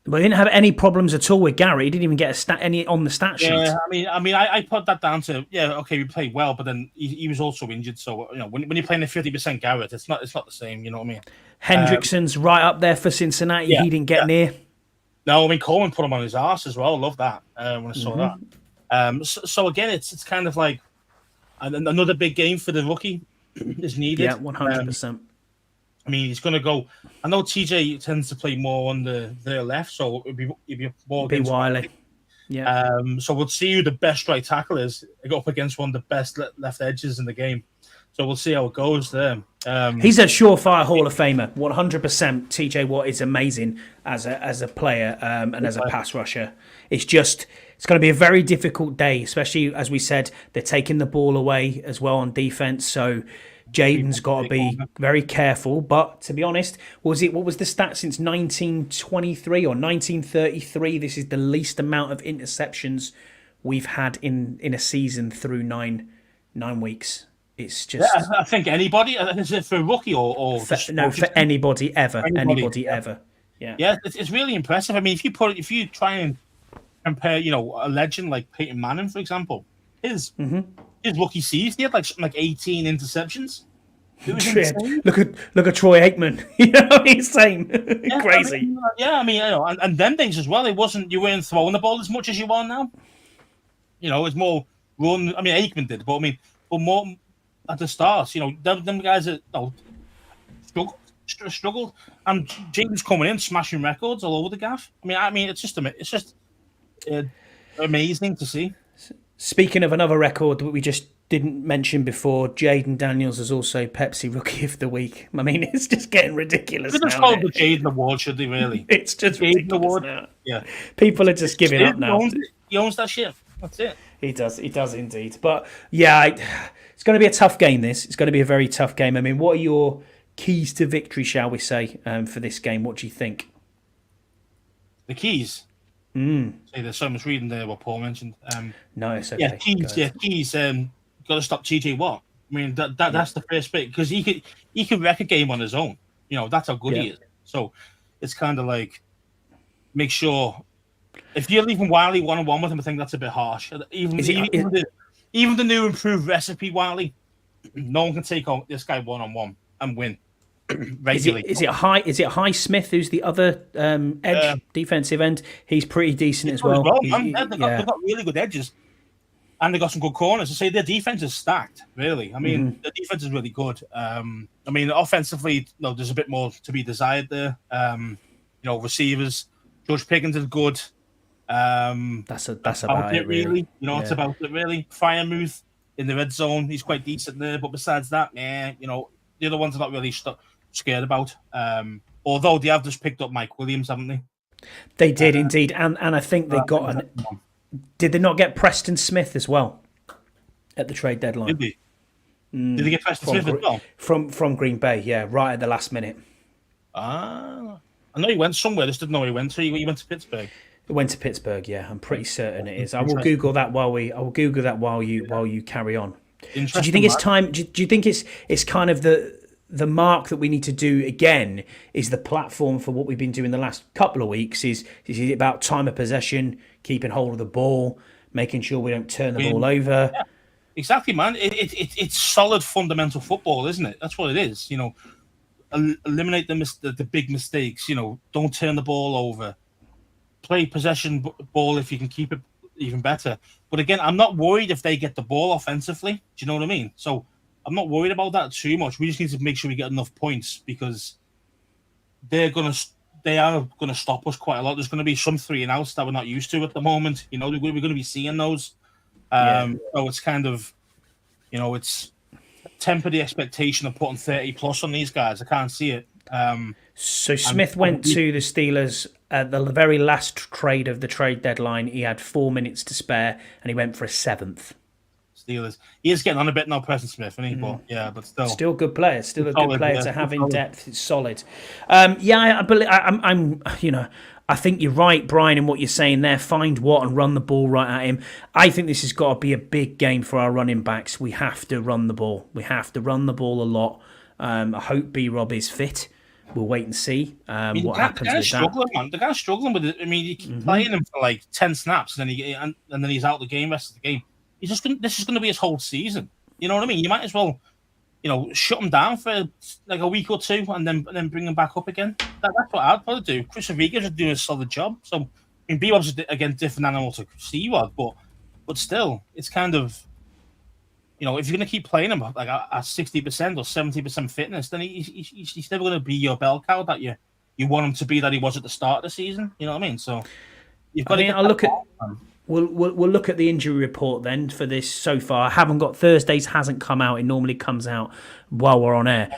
But they didn't have any problems at all with Gary. He didn't even get any on the stat sheet. Yeah, I mean, I put that down to we played well, but then he was also injured. So when you're playing a 50% Garrett, it's not the same. You know what I mean? Hendrickson's right up there for Cincinnati. He didn't get near. No, I mean Coleman put him on his arse as well. Love that when I saw that. So again, it's kind of like another big game for the rookie is needed. Yeah, 100%. I mean, he's going to go. I know TJ tends to play more on their left, so it'd be more against Wiley. Yeah. So we'll see who the best right tackle is. They go up against one of the best left edges in the game. So we'll see how it goes there. He's a surefire Hall of Famer. 100%. TJ Watt is amazing as a player and as a pass rusher. It's going to be a very difficult day, especially as we said, they're taking the ball away as well on defense. So Jaden's got to be very careful. But to be honest, what was the stat since 1923 or 1933? This is the least amount of interceptions we've had in a season through nine weeks. It's just. Yeah, I think anybody. Is it for a rookie or for anybody ever? Anybody ever. Yeah. Yeah, it's really impressive. I mean, if you try and compare, a legend like Peyton Manning, for example, his rookie season, he had like 18 interceptions. It was insane. Look at Troy Aikman. He's saying crazy. I mean, and them days as well. You weren't throwing the ball as much as you are now. It's more run. I mean, Aikman did, but more at the start. Them guys that struggled, and James coming in, smashing records all over the gaff. I mean, it's just amazing to see. Speaking of another record that we just didn't mention before, Jaden Daniels is also Pepsi Rookie of the Week. I mean, it's just getting ridiculous. They just call the Jaden Award, should they really? It's just Jaden Award. Now. Yeah, people are just giving up now. He owns that shit. That's it. He does indeed. But yeah, it's going to be a tough game. It's going to be a very tough game. I mean, what are your keys to victory, shall we say, for this game? What do you think? The keys. Say there's so much reading there what Paul mentioned. No, it's okay. Keys. Got to stop TJ Watt. I mean, that's the first bit because he could wreck a game on his own. That's how good he is. So it's kind of like make sure if you're leaving Wiley 1-on-1 with him, I think that's a bit harsh. Even the new improved recipe Wiley, no one can take on this guy 1-on-1 and win. Regularly. Is it High Smith who's the other defensive end? He's pretty decent as well. They've got really good edges. And they got some good corners. I say their defense is stacked, really. I mean, the defense is really good. I mean, offensively, there's a bit more to be desired there. Receivers. George Pickens is good. That's about it, really. It's about it, really. Firemouth in the red zone, he's quite decent there. But besides that, the other ones are not really scared about. Although they have just picked up Mike Williams, haven't they? They did indeed, and I think they got an. Did they not get Preston Smith as well at the trade deadline? Did they? Did they get Preston Smith as well? From Green Bay, yeah, right at the last minute. I know he went somewhere. I just didn't know where he went to. He went to Pittsburgh. It went to Pittsburgh, yeah. I'm pretty certain it is. I will Google that while you carry on. So do you think it's time? Do you think it's kind of the mark that we need to do again? Is the platform for what we've been doing the last couple of weeks? Is it about time of possession, keeping hold of the ball, making sure we don't turn the ball over? Yeah, exactly, man. It's solid fundamental football, isn't it? That's what it is. Eliminate the big mistakes. Don't turn the ball over. Play possession ball if you can keep it, even better. But again, I'm not worried if they get the ball offensively. Do you know what I mean? So I'm not worried about that too much. We just need to make sure we get enough points because they are gonna stop us quite a lot. There's going to be some 3-and-outs that we're not used to at the moment. We're going to be seeing those. So it's kind of, it's temper the expectation of putting 30 plus on these guys. I can't see it. So Smith went to the Steelers at the very last trade of the trade deadline. He had 4 minutes to spare, and he went for a 7th. Steelers. He is getting on a bit now, Preston Smith, isn't he? But still good player. Still a good player to have in depth. It's solid. I believe I think you're right, Brian, in what you're saying there. Find Watt and run the ball right at him. I think this has got to be a big game for our running backs. We have to run the ball. We have to run the ball a lot. I hope B-Rob is fit. We'll wait and see what happens with that. Man. The guy's struggling with it. I mean, you keep playing him for like 10 snaps, and then he's out the game, rest of the game. This is going to be his whole season. You know what I mean? You might as well, shut him down for like a week or two, and then bring him back up again. That's what I'd probably do. Chris Rodriguez is doing a solid job. So, I mean, B-Rob's again different animal to C-Rod, but still, it's kind of. If you're going to keep playing him like at 60% or 70% fitness, then he's never going to be your bell cow that you want him to be that he was at the start of the season. You know what I mean? So you've got I'll look at. We'll look at the injury report then for this so far. I haven't got Thursdays, hasn't come out. It normally comes out while we're on air.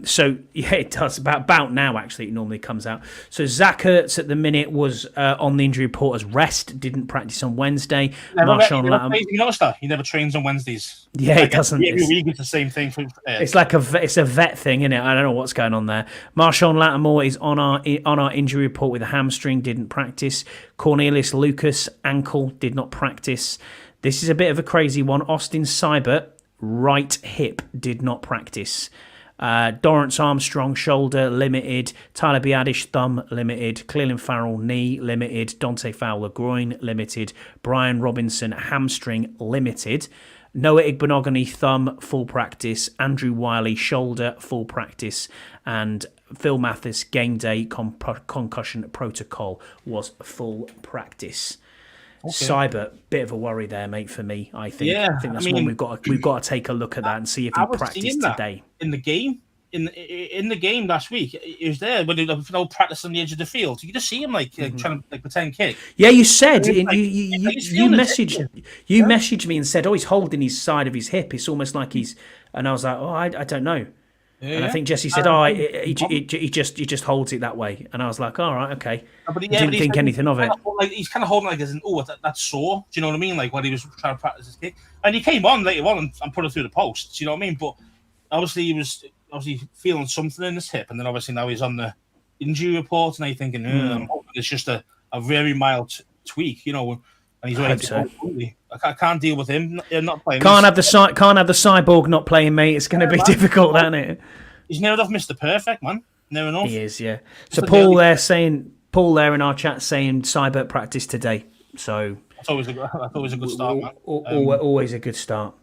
So yeah, it does about now. Actually, it normally comes out. So Zach Ertz at the minute was on the injury report as rest. Didn't practice on Wednesday. Marshon Lattimore. You notice that he never trains on Wednesdays. Yeah, it doesn't. Every week it's the same thing. It's like it's a vet thing, isn't it? I don't know what's going on there. Marshon Lattimore is on our injury report with a hamstring. Didn't practice. Cornelius Lucas ankle, did not practice. This is a bit of a crazy one. Austin Seibert, right hip, did not practice. Dorrance Armstrong, shoulder, limited. Tyler Biadish, thumb, limited. Cleland Farrell, knee, limited. Dante Fowler, groin, limited. Brian Robinson, hamstring, limited. Noah Igbenogany, thumb, full practice. Andrew Wiley, shoulder, full practice. And Phil Mathis, game day concussion protocol was full practice. Okay. Seibert, bit of a worry there, mate, for me. I think. Yeah, I think that's one we've got to take a look at that and see if he practiced today. In the game, in the game last week, he was there when they practice on the edge of the field. You could just see him trying to pretend kick. Yeah, you said you messaged me and said, "Oh, he's holding his side of his hip. It's almost like he's." And I was like, "Oh, I don't know." Yeah, and I think Jesse said, he just holds it that way. And I was like, all right, okay. Didn't think anything of it. He's kind of holding like as in, that's sore. Do you know what I mean? Like when he was trying to practice his kick. And he came on later on and put it through the post. Do you know what I mean? But obviously he was feeling something in his hip. And then obviously now he's on the injury report. And now you're thinking, I'm hoping it's just a very mild tweak, And he's ready to go. I can't deal with him not playing. Can't have the cyborg not playing, mate. It's going to be difficult, isn't it? He's never enough Mr. Perfect, man. Never enough. He is, yeah. So Paul there in our chat saying Seibert practice today. So that's always a good start, man. Always a good start.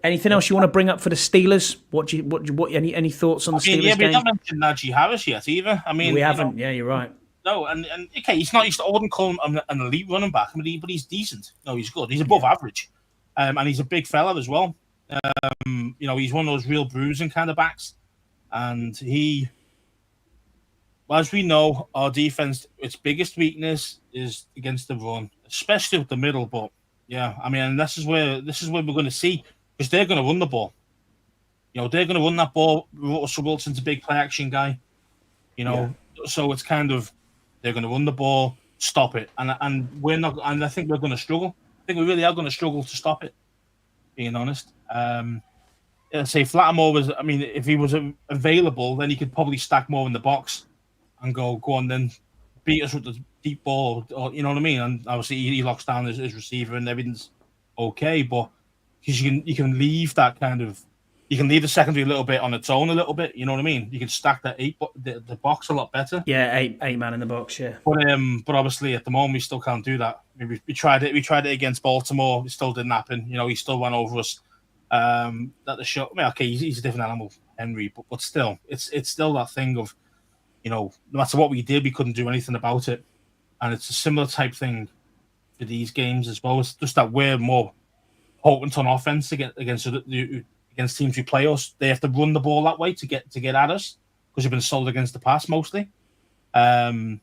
Anything else you want to bring up for the Steelers? What any thoughts on the Steelers game? We haven't mentioned Najee Harris yet either. I mean, we haven't. Yeah, you're right. No, and okay, he's not. I wouldn't call him an elite running back, but he's decent. No, he's good. He's above average, and he's a big fella as well. He's one of those real bruising kind of backs, and as we know, our defense, its biggest weakness is against the run, especially with the middle. But yeah, I mean, and this is where we're going to see, because they're going to run the ball. They're going to run that ball. Russell Wilson's a big play action guy. So it's kind of, they're going to run the ball, stop it, and we're not. And I think we're going to struggle. I think we really are going to struggle to stop it. Being honest, say Latimore was. I mean, if he was available, then he could probably stack more in the box and go on, then beat us with the deep ball, or you know what I mean. And obviously, he locks down his receiver, and everything's okay. But because you can leave that kind of. You can leave the secondary a little bit on its own a little bit. You know what I mean? You can stack that the box a lot better. Yeah, eight man in the box. Yeah. But obviously at the moment we still can't do that. We tried it. We tried it against Baltimore. It still didn't happen. He still ran over us. At the show. I mean, okay, he's a different animal, Henry. But still, it's still that thing of, no matter what we did, we couldn't do anything about it. And it's a similar type thing for these games as well. It's just that we're more potent on offense against teams who play us. They have to run the ball that way to get at us, because we've been sold against the pass mostly. But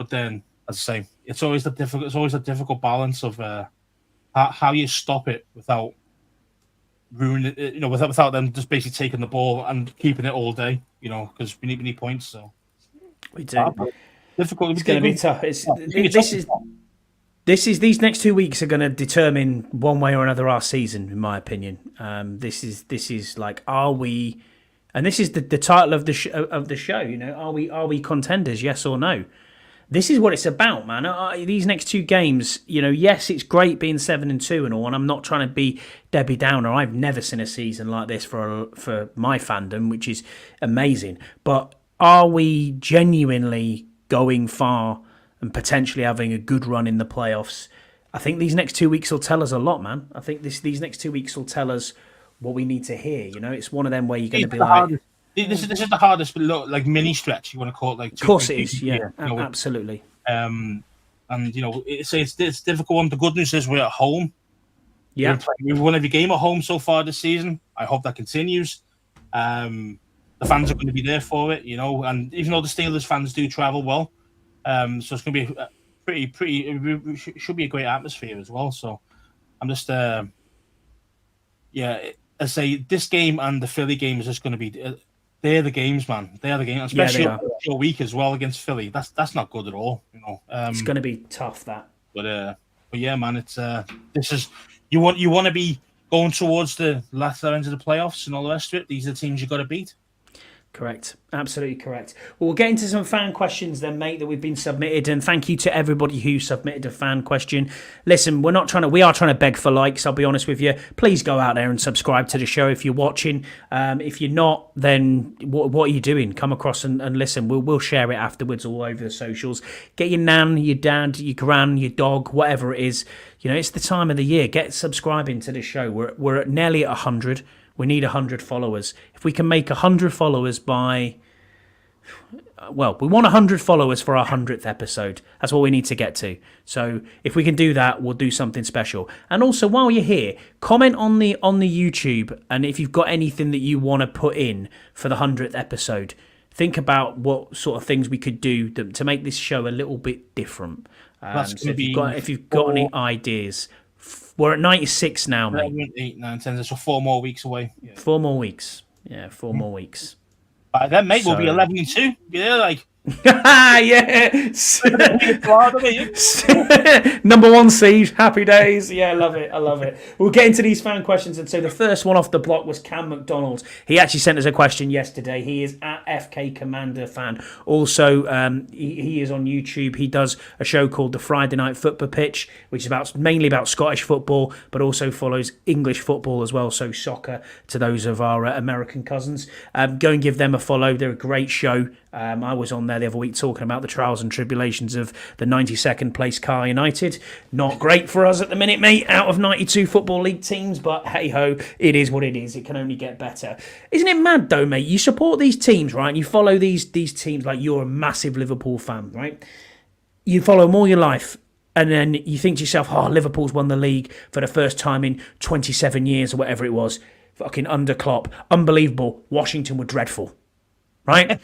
then, as I say, it's always a difficult balance of how you stop it without ruining it. Without them just basically taking the ball and keeping it all day. Because we need points. So we do. Difficult. It's going to be tough. These next 2 weeks are going to determine one way or another our season, in my opinion. This is like, are we? And this is the title of the show. Are we contenders? Yes or no? This is what it's about, man. These next two games, yes, it's great being 7-2 and all, and I'm not trying to be Debbie Downer. I've never seen a season like this for my fandom, which is amazing. But are we genuinely going far and potentially having a good run in the playoffs? I think these next 2 weeks will tell us a lot, man. I think these next 2 weeks will tell us what we need to hear. It's one of them where you're going to be like... This is the hardest, like, mini stretch, you want to call it. Like, of course it is, yeah, absolutely. And, it's a difficult one. The good news is we're at home. Yeah. We've won every game at home so far this season. I hope that continues. The fans are going to be there for it, and even though the Steelers fans do travel well, so it's going to be it should be a great atmosphere as well. So I'm just, I say this game and the Philly game is just going to be, they're the games, man. They are the games, especially a week as well against Philly. That's not good at all, It's going to be tough, that. But yeah, man, it's this is you want to be going towards the latter end of the playoffs and all the rest of it. These are the teams you got to beat. Correct. Absolutely correct. Well, we'll get into some fan questions then, mate, that we've been submitted. And thank you to everybody who submitted a fan question. Listen, we are trying to beg for likes, I'll be honest with you. Please go out there and subscribe to the show if you're watching. If you're not, then what are you doing? Come across and listen. We'll share it afterwards all over the socials. Get your nan, your dad, your gran, your dog, whatever it is. It's the time of the year. Get subscribing to the show. We're at nearly at 100. We need 100 followers. If we can make 100 followers by... Well, we want 100 followers for our 100th episode. That's what we need to get to. So if we can do that, we'll do something special. And also, while you're here, comment on the YouTube. And if you've got anything that you want to put in for the 100th episode, think about what sort of things we could do to make this show a little bit different. So if you've got any ideas... We're at 96 now, mate. 8, 9, 10. So 4 more weeks away. Yeah. 4 more weeks. Yeah, 4 more weeks. By then, mate, we'll be 11-2. Yeah, like. Yes. Number 1 seed. Happy days. Yeah, I love it. We'll get into these fan questions. And so the first one off the block was Cam McDonald. He actually sent us a question yesterday. He is at FK Commander fan. Also, he is on YouTube. He does a show called the Friday Night Football Pitch, which is mainly about Scottish football, but also follows English football as well. So soccer to those of our American cousins. Go and give them a follow. They're a great show. I was on there the other week talking about the trials and tribulations of the 92nd place Car United. Not great for us at the minute, mate, out of 92 Football League teams, but hey-ho, it is what it is. It can only get better. Isn't it mad, though, mate? You support these teams, right? And you follow these teams like you're a massive Liverpool fan, right? You follow them all your life. And then you think to yourself, oh, Liverpool's won the league for the first time in 27 years or whatever it was. Fucking under Klopp. Unbelievable. Washington were dreadful. Right?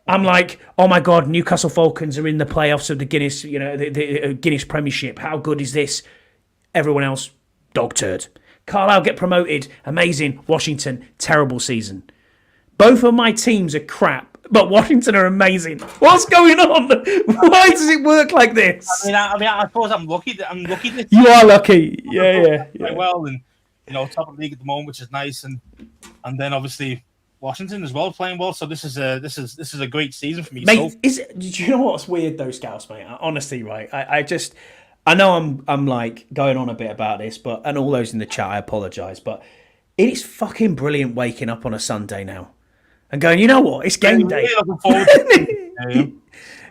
I'm like, oh my God, Newcastle Falcons are in the playoffs of the Guinness, the Guinness Premiership. How good is this? Everyone else, dog turd. Carlisle get promoted. Amazing. Washington, terrible season. Both of my teams are crap. But Washington are amazing. What's going on? Why does it work like this? I suppose I'm lucky. You are lucky. Yeah. Well, and top of the league at the moment, which is nice, and then obviously Washington as well playing well. So this is a great season for me. Mate, do you know what's weird though, Scouts, mate? Honestly, right? I know I'm like going on a bit about this, and all those in the chat, I apologise, but it is fucking brilliant waking up on a Sunday now. And going, you know what? It's game day. Really looking forward to it.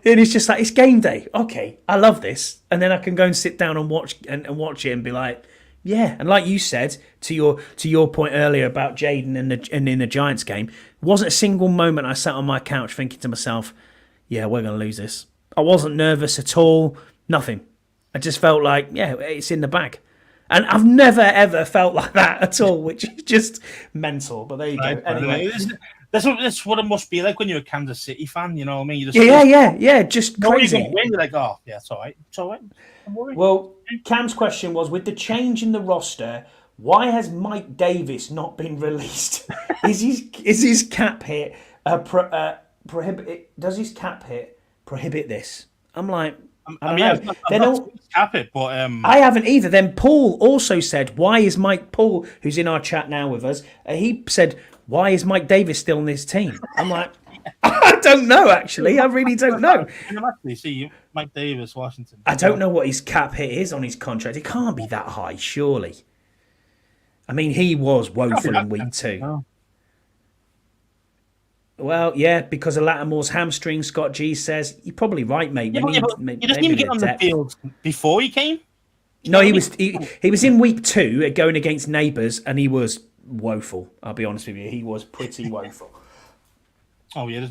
And it's just like, it's game day. Okay, I love this. And then I can go and sit down and watch it and be like, yeah. And like you said, to your point earlier about Jaden and in the Giants game, wasn't a single moment I sat on my couch thinking to myself, yeah, we're going to lose this. I wasn't nervous at all. Nothing. I just felt like, yeah, it's in the bag. And I've never, ever felt like that at all, which is just mental. But there you go. Anyway. That's what it must be like when you're a Kansas City fan, you know what I mean? You just just crazy. You're like, oh, yeah, it's all right. Don't worry. Well, Cam's question was, with the change in the roster, why has Mike Davis not been released? Is his cap hit prohibit? Does his cap hit prohibit this? I'm like, I don't know. I'm not cap it, but I haven't either. Then Paul also said, why is Mike Paul, who's in our chat now with us, he said, why is Mike Davis still in this team? I'm like, I don't know, actually. I really don't know. Can you actually see Mike Davis, Washington? I don't know what his cap hit is on his contract. It can't be that high, surely. I mean, he was woeful in week 2. Oh. Well, yeah, because of Latimore's hamstring, Scott G says, you're probably right, mate. You just need to get on the field before he came? No, he was in week 2 going against Neighbours, and he was woeful. I'll be honest with you, he was pretty woeful. Oh yeah,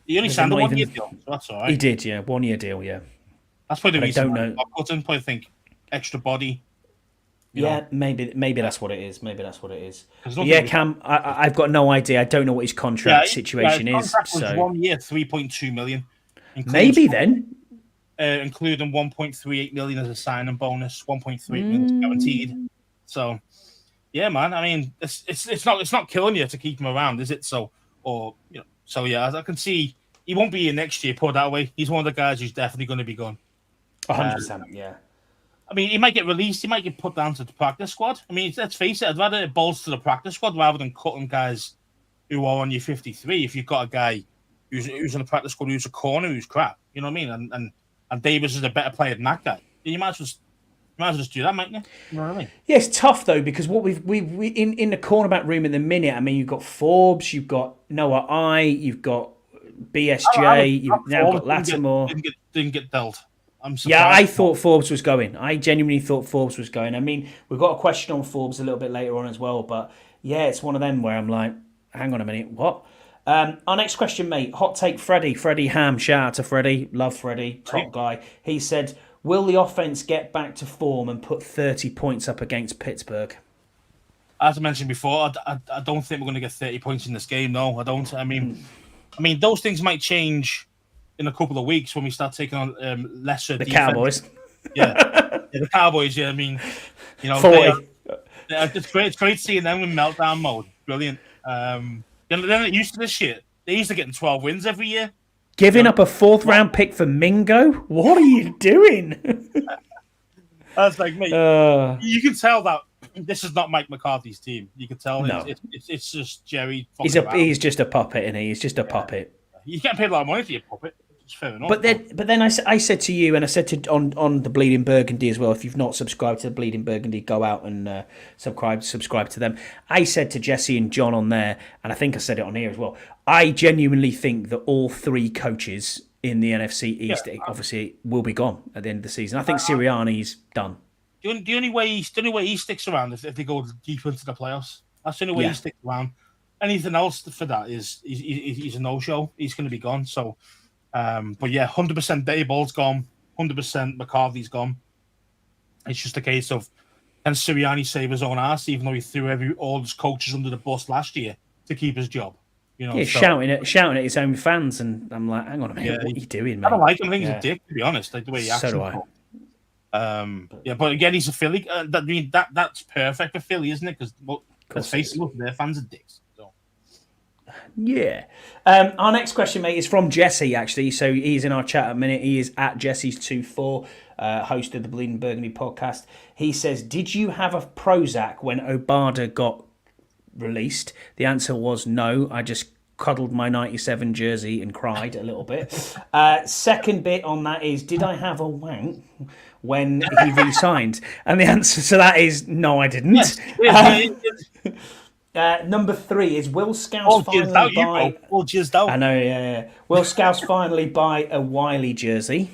he only signed a 1 year deal, so that's all right. He did, yeah, 1 year deal, yeah. That's probably the reason. I don't know. Probably think extra body. Yeah, maybe that's what it is. Yeah, Cam, I've got no idea. I don't know what his contract situation his contract is. Was so 1 year, 3.2 million. Maybe then. Including 1.38 million as a signing bonus, 1.3 million guaranteed. So. Yeah, man. I mean, it's not killing you to keep him around, is it? So yeah, as I can see, he won't be here next year. Put it that way. He's one of the guys who's definitely going to be gone. 100%. Yeah. I mean, he might get released. He might get put down to the practice squad. I mean, let's face it. I'd rather bolster the practice squad rather than cutting guys who are on your 53. If you've got a guy who's in the practice squad who's a corner who's crap, you know what I mean? And Davis is a better player than that guy. You might as well just do that, mightn't you? You know what I mean? Yeah, it's tough though, because what we in the cornerback room in the minute. I mean, you've got Forbes, you've got Noah I, you've got BSJ, you've now got Latimore. Didn't get dealt. I'm surprised. Yeah, I thought Forbes was going. I genuinely thought Forbes was going. I mean, we've got a question on Forbes a little bit later on as well, but yeah, it's one of them where I'm like, hang on a minute, what? Our next question, mate. Hot take, Freddie Ham. Shout out to Freddie. Love Freddie. Top guy. He said, will the offense get back to form and put 30 points up against Pittsburgh? As I mentioned before, I don't think we're going to get 30 points in this game. No, I don't. I mean, those things might change in a couple of weeks when we start taking on lesser the defense. Cowboys. Yeah, the Cowboys. Yeah, I mean, 40. It's great seeing them in meltdown mode. Brilliant. They're not used to this shit. They're used to getting 12 wins every year. Giving up a 4th round pick for Mingo? What are you doing? I was like, mate, you can tell that this is not Mike McCarthy's team. You can tell it's just Jerry. He's just a puppet, isn't he? He's just a puppet. You can't pay a lot of money for your puppet. It's fair enough. But then I said to you, and I said to on the Bleeding Burgundy as well. If you've not subscribed to the Bleeding Burgundy, go out and subscribe to them. I said to Jesse and John on there, and I think I said it on here as well. I genuinely think that all three coaches in the NFC East obviously will be gone at the end of the season. I think Sirianni's done. The only way he sticks around if they go deep into the playoffs. That's the only way he sticks around. Anything else for that is he's a no-show. He's going to be gone. So, but yeah, 100% Dayball's gone. 100% McCarthy's gone. It's just a case of can Sirianni save his own ass, even though he threw all his coaches under the bus last year to keep his job. Shouting at his own fans, and I'm like, hang on a minute, what are you doing, mate? I don't like him. I think he's a dick, to be honest. Like the way he acts. So do I. But again, he's a Philly. That's perfect for Philly, isn't it? Because let's face it, their fans are dicks. So. Yeah. Our next question, mate, is from Jesse, actually. So he's in our chat at a minute. He is at Jesse's24, host of the Bleeding Burgundy podcast. He says, did you have a Prozac when Obada got released? The answer was no. I just cuddled my 97 jersey and cried a little bit. Second bit on that is, did I have a wank when he re-signed? And the answer to that is no, I didn't. Yes. Number 3 is, will Scouse finally buy... I know, yeah. Will Scouse finally buy a Wiley jersey?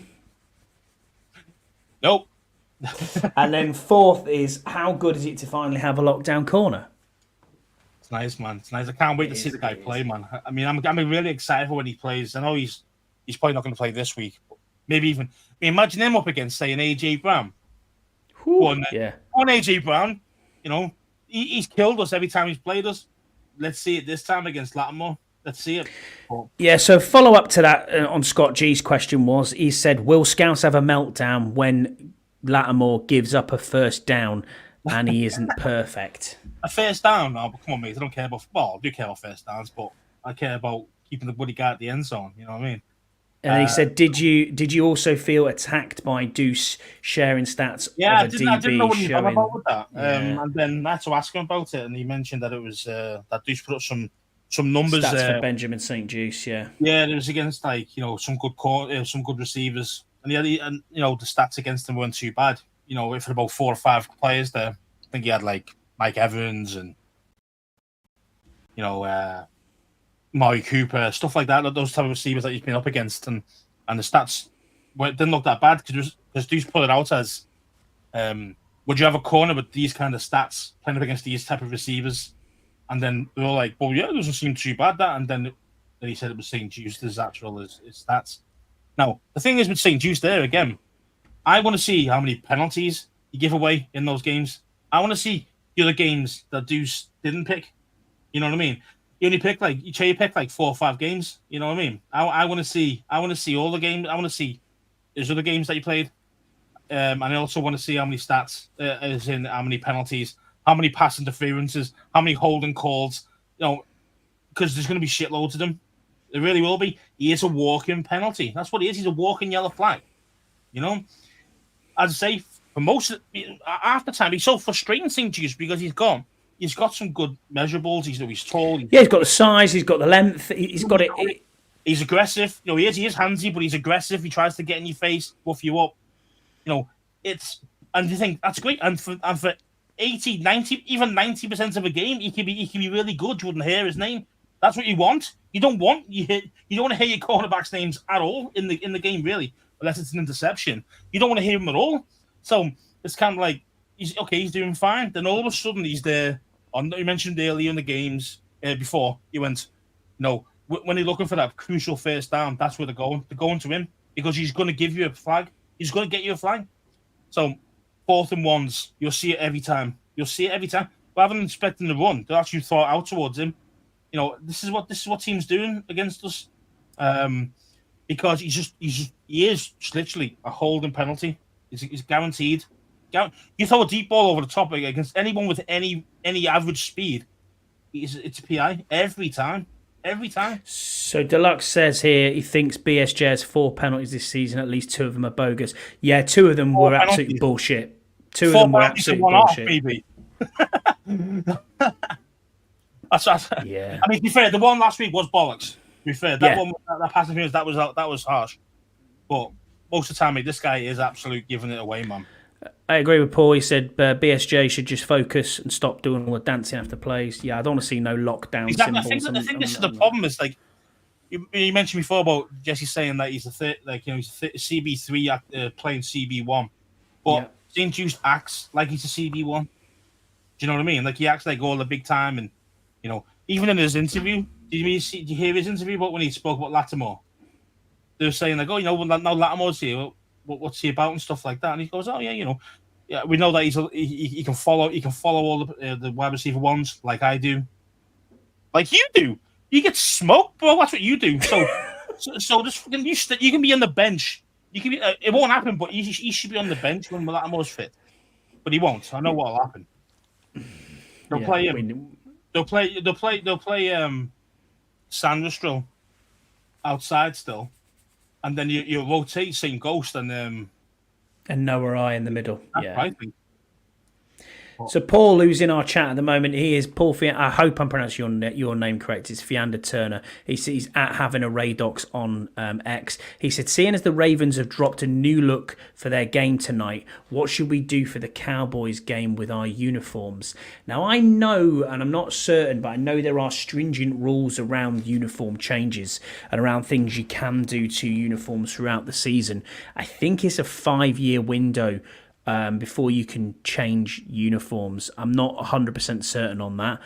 Nope. And then 4th is, how good is it to finally have a lockdown corner? It's nice, man. It's nice. I can't wait to see the guy play, man. I mean, I'm really excited for when he plays. I know he's probably not going to play this week. But maybe even... imagine him up against, say, an AJ Brown. On AJ Brown, he's killed us every time he's played us. Let's see it this time against Latimore. Let's see it. Yeah, so follow up to that on Scott G's question was, he said, will Scouse have a meltdown when Latimore gives up a first down and he isn't perfect? A first down? Oh, come on, mate. I don't care about... Well, I do care about first downs, but I care about keeping the bloody guy at the end zone. You know what I mean? And he said, did you also feel attacked by Deuce sharing stats? Yeah, of I didn't know what he was showing... about with that. Yeah. And then I had to ask him about it, and he mentioned that it was that Deuce put up some numbers. Stats for Benjamin St. Juice, yeah. Yeah, it was against some good receivers, and the stats against him weren't too bad. For about 4 or 5 players there, I think he had like Mike Evans and Murray Cooper, stuff like that. Those type of receivers that he's been up against, and the stats didn't look that bad because Deuce put it out as, would you have a corner with these kind of stats playing up against these type of receivers? And then they were like, well, yeah, it doesn't seem too bad, that. And then he said it was St. Juice as actual as stats. Now, the thing is with St. Juice there, again, I want to see how many penalties you give away in those games. I want to see the other games that Deuce didn't pick. You know what I mean? You only pick like 4 or 5 games. You know what I mean? I want to see all the games. I want to see his other games that he played. And I also want to see how many stats, as in how many penalties, how many pass interferences, how many holding calls, because there's going to be shitloads of them. There really will be. He is a walking penalty. That's what he is. He's a walking yellow flag. As I say, for most of half the time, he's so frustrating, St. Juice, because he's got some good measurables. He's tall. He's got the size. He's got the length. He's got it. He's aggressive. He is handsy, but he's aggressive. He tries to get in your face, buff you up. And you think that's great. And for 80, 90, even 90% of a game, he can be really good. You wouldn't hear his name. That's what you want. You don't want to hear your cornerbacks' names at all in the game, really, unless it's an interception. You don't want to hear him at all. So it's kind of like he's doing fine. Then all of a sudden he's there. You mentioned earlier in the games before you went, when you're looking for that crucial first down, that's where they're going. They're going to him because he's going to give you a flag. He's going to get you a flag. So 4th and 1s, you'll see it every time. Rather than expecting the run, they'll actually throw it out towards him. This is what team's doing against us. Because he is literally a holding penalty. He's guaranteed. You throw a deep ball over the top against anyone with any average speed, it's a PI every time. So Deluxe says here he thinks BSJ has 4 penalties this season. At least 2 of them are bogus. Yeah, 2 of them were absolutely bullshit. 2 of them were absolutely bullshit. Maybe. Yeah. I mean, to be fair, the one last week was bollocks. be fair, that one, that pass interference, that was harsh. But most of the time, mate, this guy is absolute giving it away, man. I agree with Paul. He said BSJ should just focus and stop doing all the dancing after plays. Yeah, I don't want to see no lockdown Exactly. symbols. I think this is the problem. Is like you mentioned before about Jesse saying that he's he's a CB3 playing CB1, but St. Juice acts like he's a CB1. Do you know what I mean? Like he acts like all the big time, and even in his interview, did you hear his interview about when he spoke about Latimore? They were saying like, oh, now Latimore's here. What's he about and stuff like that? And he goes, oh yeah, we know that he can follow all the wide receiver ones like I do, like you do. You get smoked, bro. That's what you do. So just fucking you can be on the bench. You can be. It won't happen, but you should be on the bench when Latimore's fit. But he won't. I know what'll happen. They'll play him. They'll play Sanderstrom outside still. And then you rotate St. Ghost and Noah I in the middle. Yeah. Right. So Paul, who's in our chat at the moment, he is Paul. I hope I'm pronouncing your name correct. It's Fiander Turner. He's at having a Radox on X. He said, seeing as the Ravens have dropped a new look for their game tonight, what should we do for the Cowboys game with our uniforms? Now I know, and I'm not certain, but I know there are stringent rules around uniform changes and around things you can do to uniforms throughout the season. I think it's a 5-year window before you can change uniforms. I'm not 100% certain on that.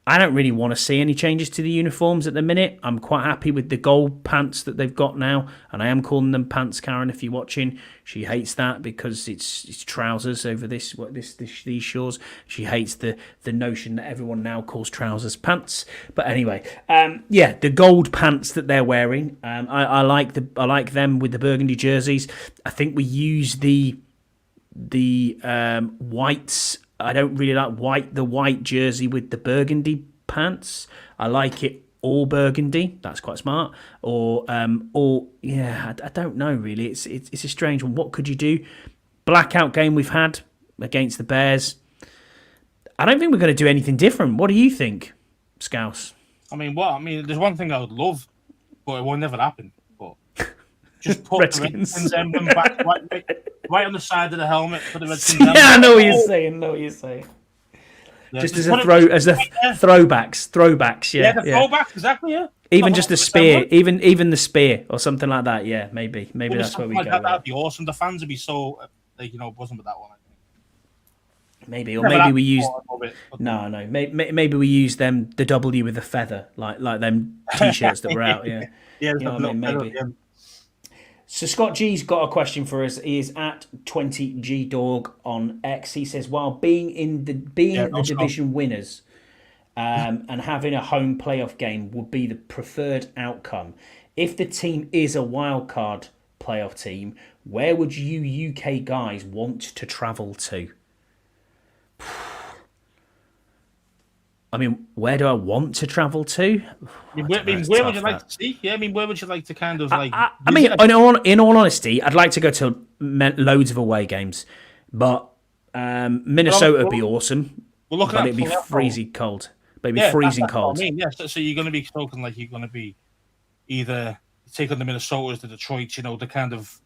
I don't really want to see any changes to the uniforms at the minute. I'm quite happy with the gold pants that they've got now, and I am calling them pants, Karen, if you're watching. She hates that because it's trousers over these shores. She hates the notion that everyone now calls trousers pants. But anyway, the gold pants that they're wearing, I like them with the burgundy jerseys. I think we use the whites. I don't really like the white jersey with the burgundy pants. I like it all burgundy. That's quite smart. I don't know really. It's a strange one. What could you do? Blackout game we've had against the Bears. I don't think we're going to do anything different. What do you think, Scouse? There's one thing I would love, but it will never happen. But just put Redskins. the Redskins emblem back right on the side of the helmet for the Redskins. Yeah, I know what you're saying. Yeah, just as throwbacks. Yeah, the throwbacks, exactly. Yeah. Even just the spear, even the spear or something like that. Yeah, maybe that's where we go. That'd be awesome. The fans would be so buzzing with that one. I think. Maybe we use Maybe we use them the W with the feather, like them t-shirts that were out. Yeah, yeah. Maybe. Yeah. So Scott G's got a question for us. He is at 20GDog on X. He says, while being the division winners and having a home playoff game would be the preferred outcome, if the team is a wild card playoff team, where would you UK guys want to travel to? I mean, where do I want to travel to? Where would you like to see? Yeah, where would you like to kind of like? In all honesty, I'd like to go to loads of away games, but Minnesota would be awesome. But it'd be freezing cold. But it'd be freezing cold. So you're going to be talking like you're going to be either take on the Minnesotas, the Detroit, the kind of.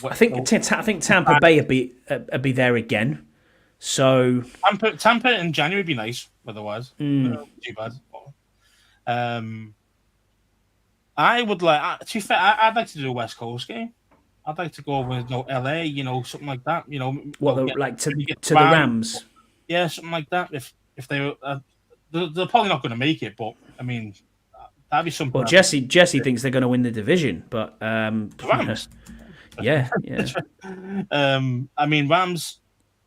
I think Tampa Bay would be there again. So Tampa in January would be nice. Otherwise, too bad. I would like. To be fair, I'd like to do a West Coast game. I'd like to go with LA, something like that. To the Rams. Yeah, something like that. If they were, they're probably not going to make it, but that'd be something. Well, Jesse thinks they're going to win the division, but Rams. Yeah. Rams.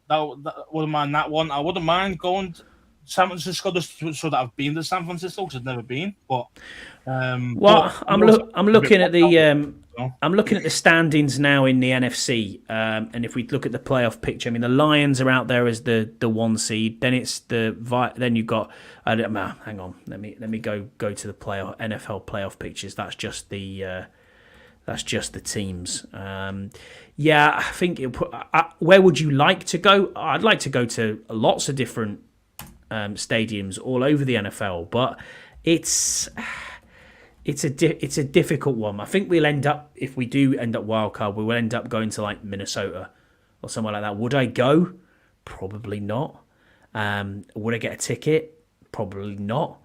That wouldn't mind that one. I wouldn't mind going to San Francisco just so that I've been to San Francisco because I've never been. But I'm looking at the standings now in the NFC, and if we look at the playoff picture, the Lions are out there as the 1 seed. Then it's then you've got. Hang on, let me go to the NFL playoff pictures. That's just the teams. I think where would you like to go? I'd like to go to lots of different stadiums all over the NFL, but it's it's a difficult one. I think we'll end up, if we do end up wildcard, we will end up going to like Minnesota or somewhere like that. Would I go? Probably not. Would I get a ticket? Probably not.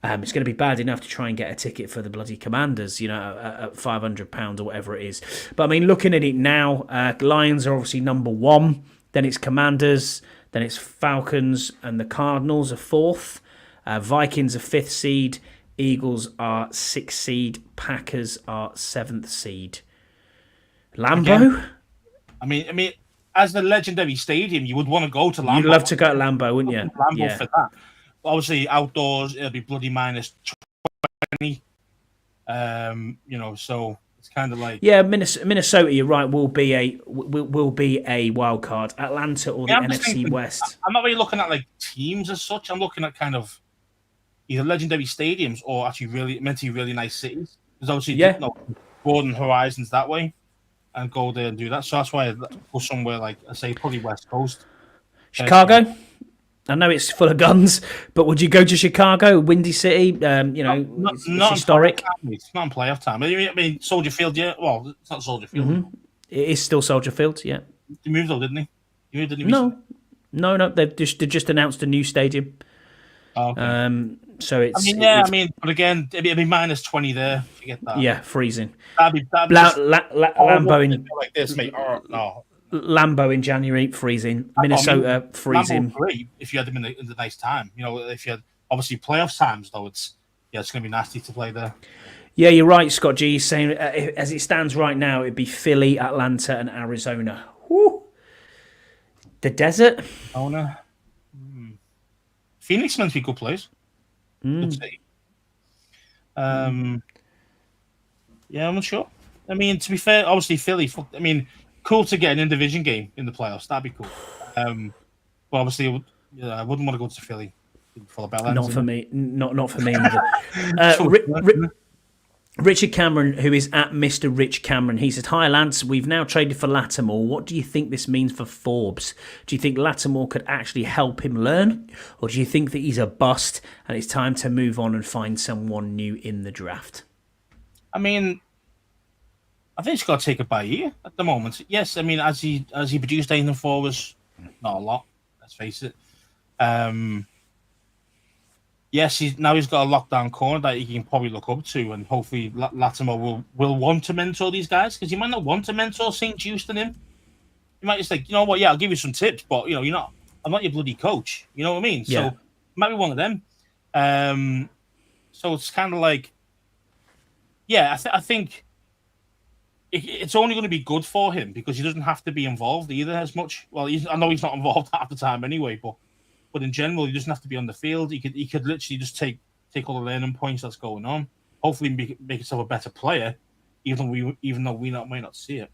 It's going to be bad enough to try and get a ticket for the bloody Commanders, at £500 or whatever it is. But I mean, looking at it now, Lions are obviously number one. Then it's Commanders. Then it's Falcons, and the Cardinals are fourth. Vikings are fifth seed. Eagles are sixth seed. Packers are seventh seed. Lambeau? Again, I mean, as the legendary stadium, you would want to go to Lambeau. You'd love to go to Lambeau, wouldn't you? Lambeau for that. Obviously, outdoors it'll be bloody minus 20. So it's kind of like Minnesota. You're right. Will be a wild card. Atlanta or the NFC West. I'm not really looking at like teams as such. I'm looking at kind of either legendary stadiums or actually really meant to be really nice cities. There's obviously broaden horizons that way and go there and do that. So that's why I go somewhere like I say probably West Coast, Chicago. I know it's full of guns, but would you go to Chicago, Windy City? It's historic. It's not in playoff time. I mean, Soldier Field, yeah. Well, it's not Soldier Field. Mm-hmm. It is still Soldier Field, yeah. He moved though, didn't he? He moved, didn't he? No. They've just announced a new stadium. Oh, okay. So it's. But again, it'd be minus 20 there. Forget that. Yeah, freezing. That'd be Lambeau in like this, mate. Oh, no. Lambeau in January, freezing. Minnesota, freezing. Lambeau great if you had them in the nice time. If you had obviously playoff times though, it's going to be nasty to play there. Yeah, you're right, Scott G. He's saying as it stands right now, it'd be Philly, Atlanta, and Arizona. Woo. The desert. Phoenix meant to be a good place. Good city. I'm not sure. I mean, to be fair, obviously Philly. Cool to get an in-division game in the playoffs. That'd be cool. But obviously, I wouldn't want to go to Philly. Not for me. Not for me either. Richard Cameron, who is at Mr. Rich Cameron, he said, "Hi lads, we've now traded for Latimore. What do you think this means for Forbes? Do you think Latimore could actually help him learn? Or do you think that he's a bust and it's time to move on and find someone new in the draft?" I mean, I think he's got to take it by ear at the moment. Yes, I mean, as he produced anything for us, not a lot. Let's face it. Yes, he's got a lockdown corner that he can probably look up to, and hopefully Latimore will want to mentor these guys, because he might not want to mentor St. Just in him. You might just think, you know what? Yeah, I'll give you some tips, but I'm not your bloody coach. You know what I mean? Yeah. So it might be one of them. So it's kind of like, yeah, I think it's only going to be good for him because he doesn't have to be involved either as much. Well, I know he's not involved half the time anyway, but in general, he doesn't have to be on the field. He could literally just take all the learning points that's going on. Hopefully, make himself a better player, even though we might not see it.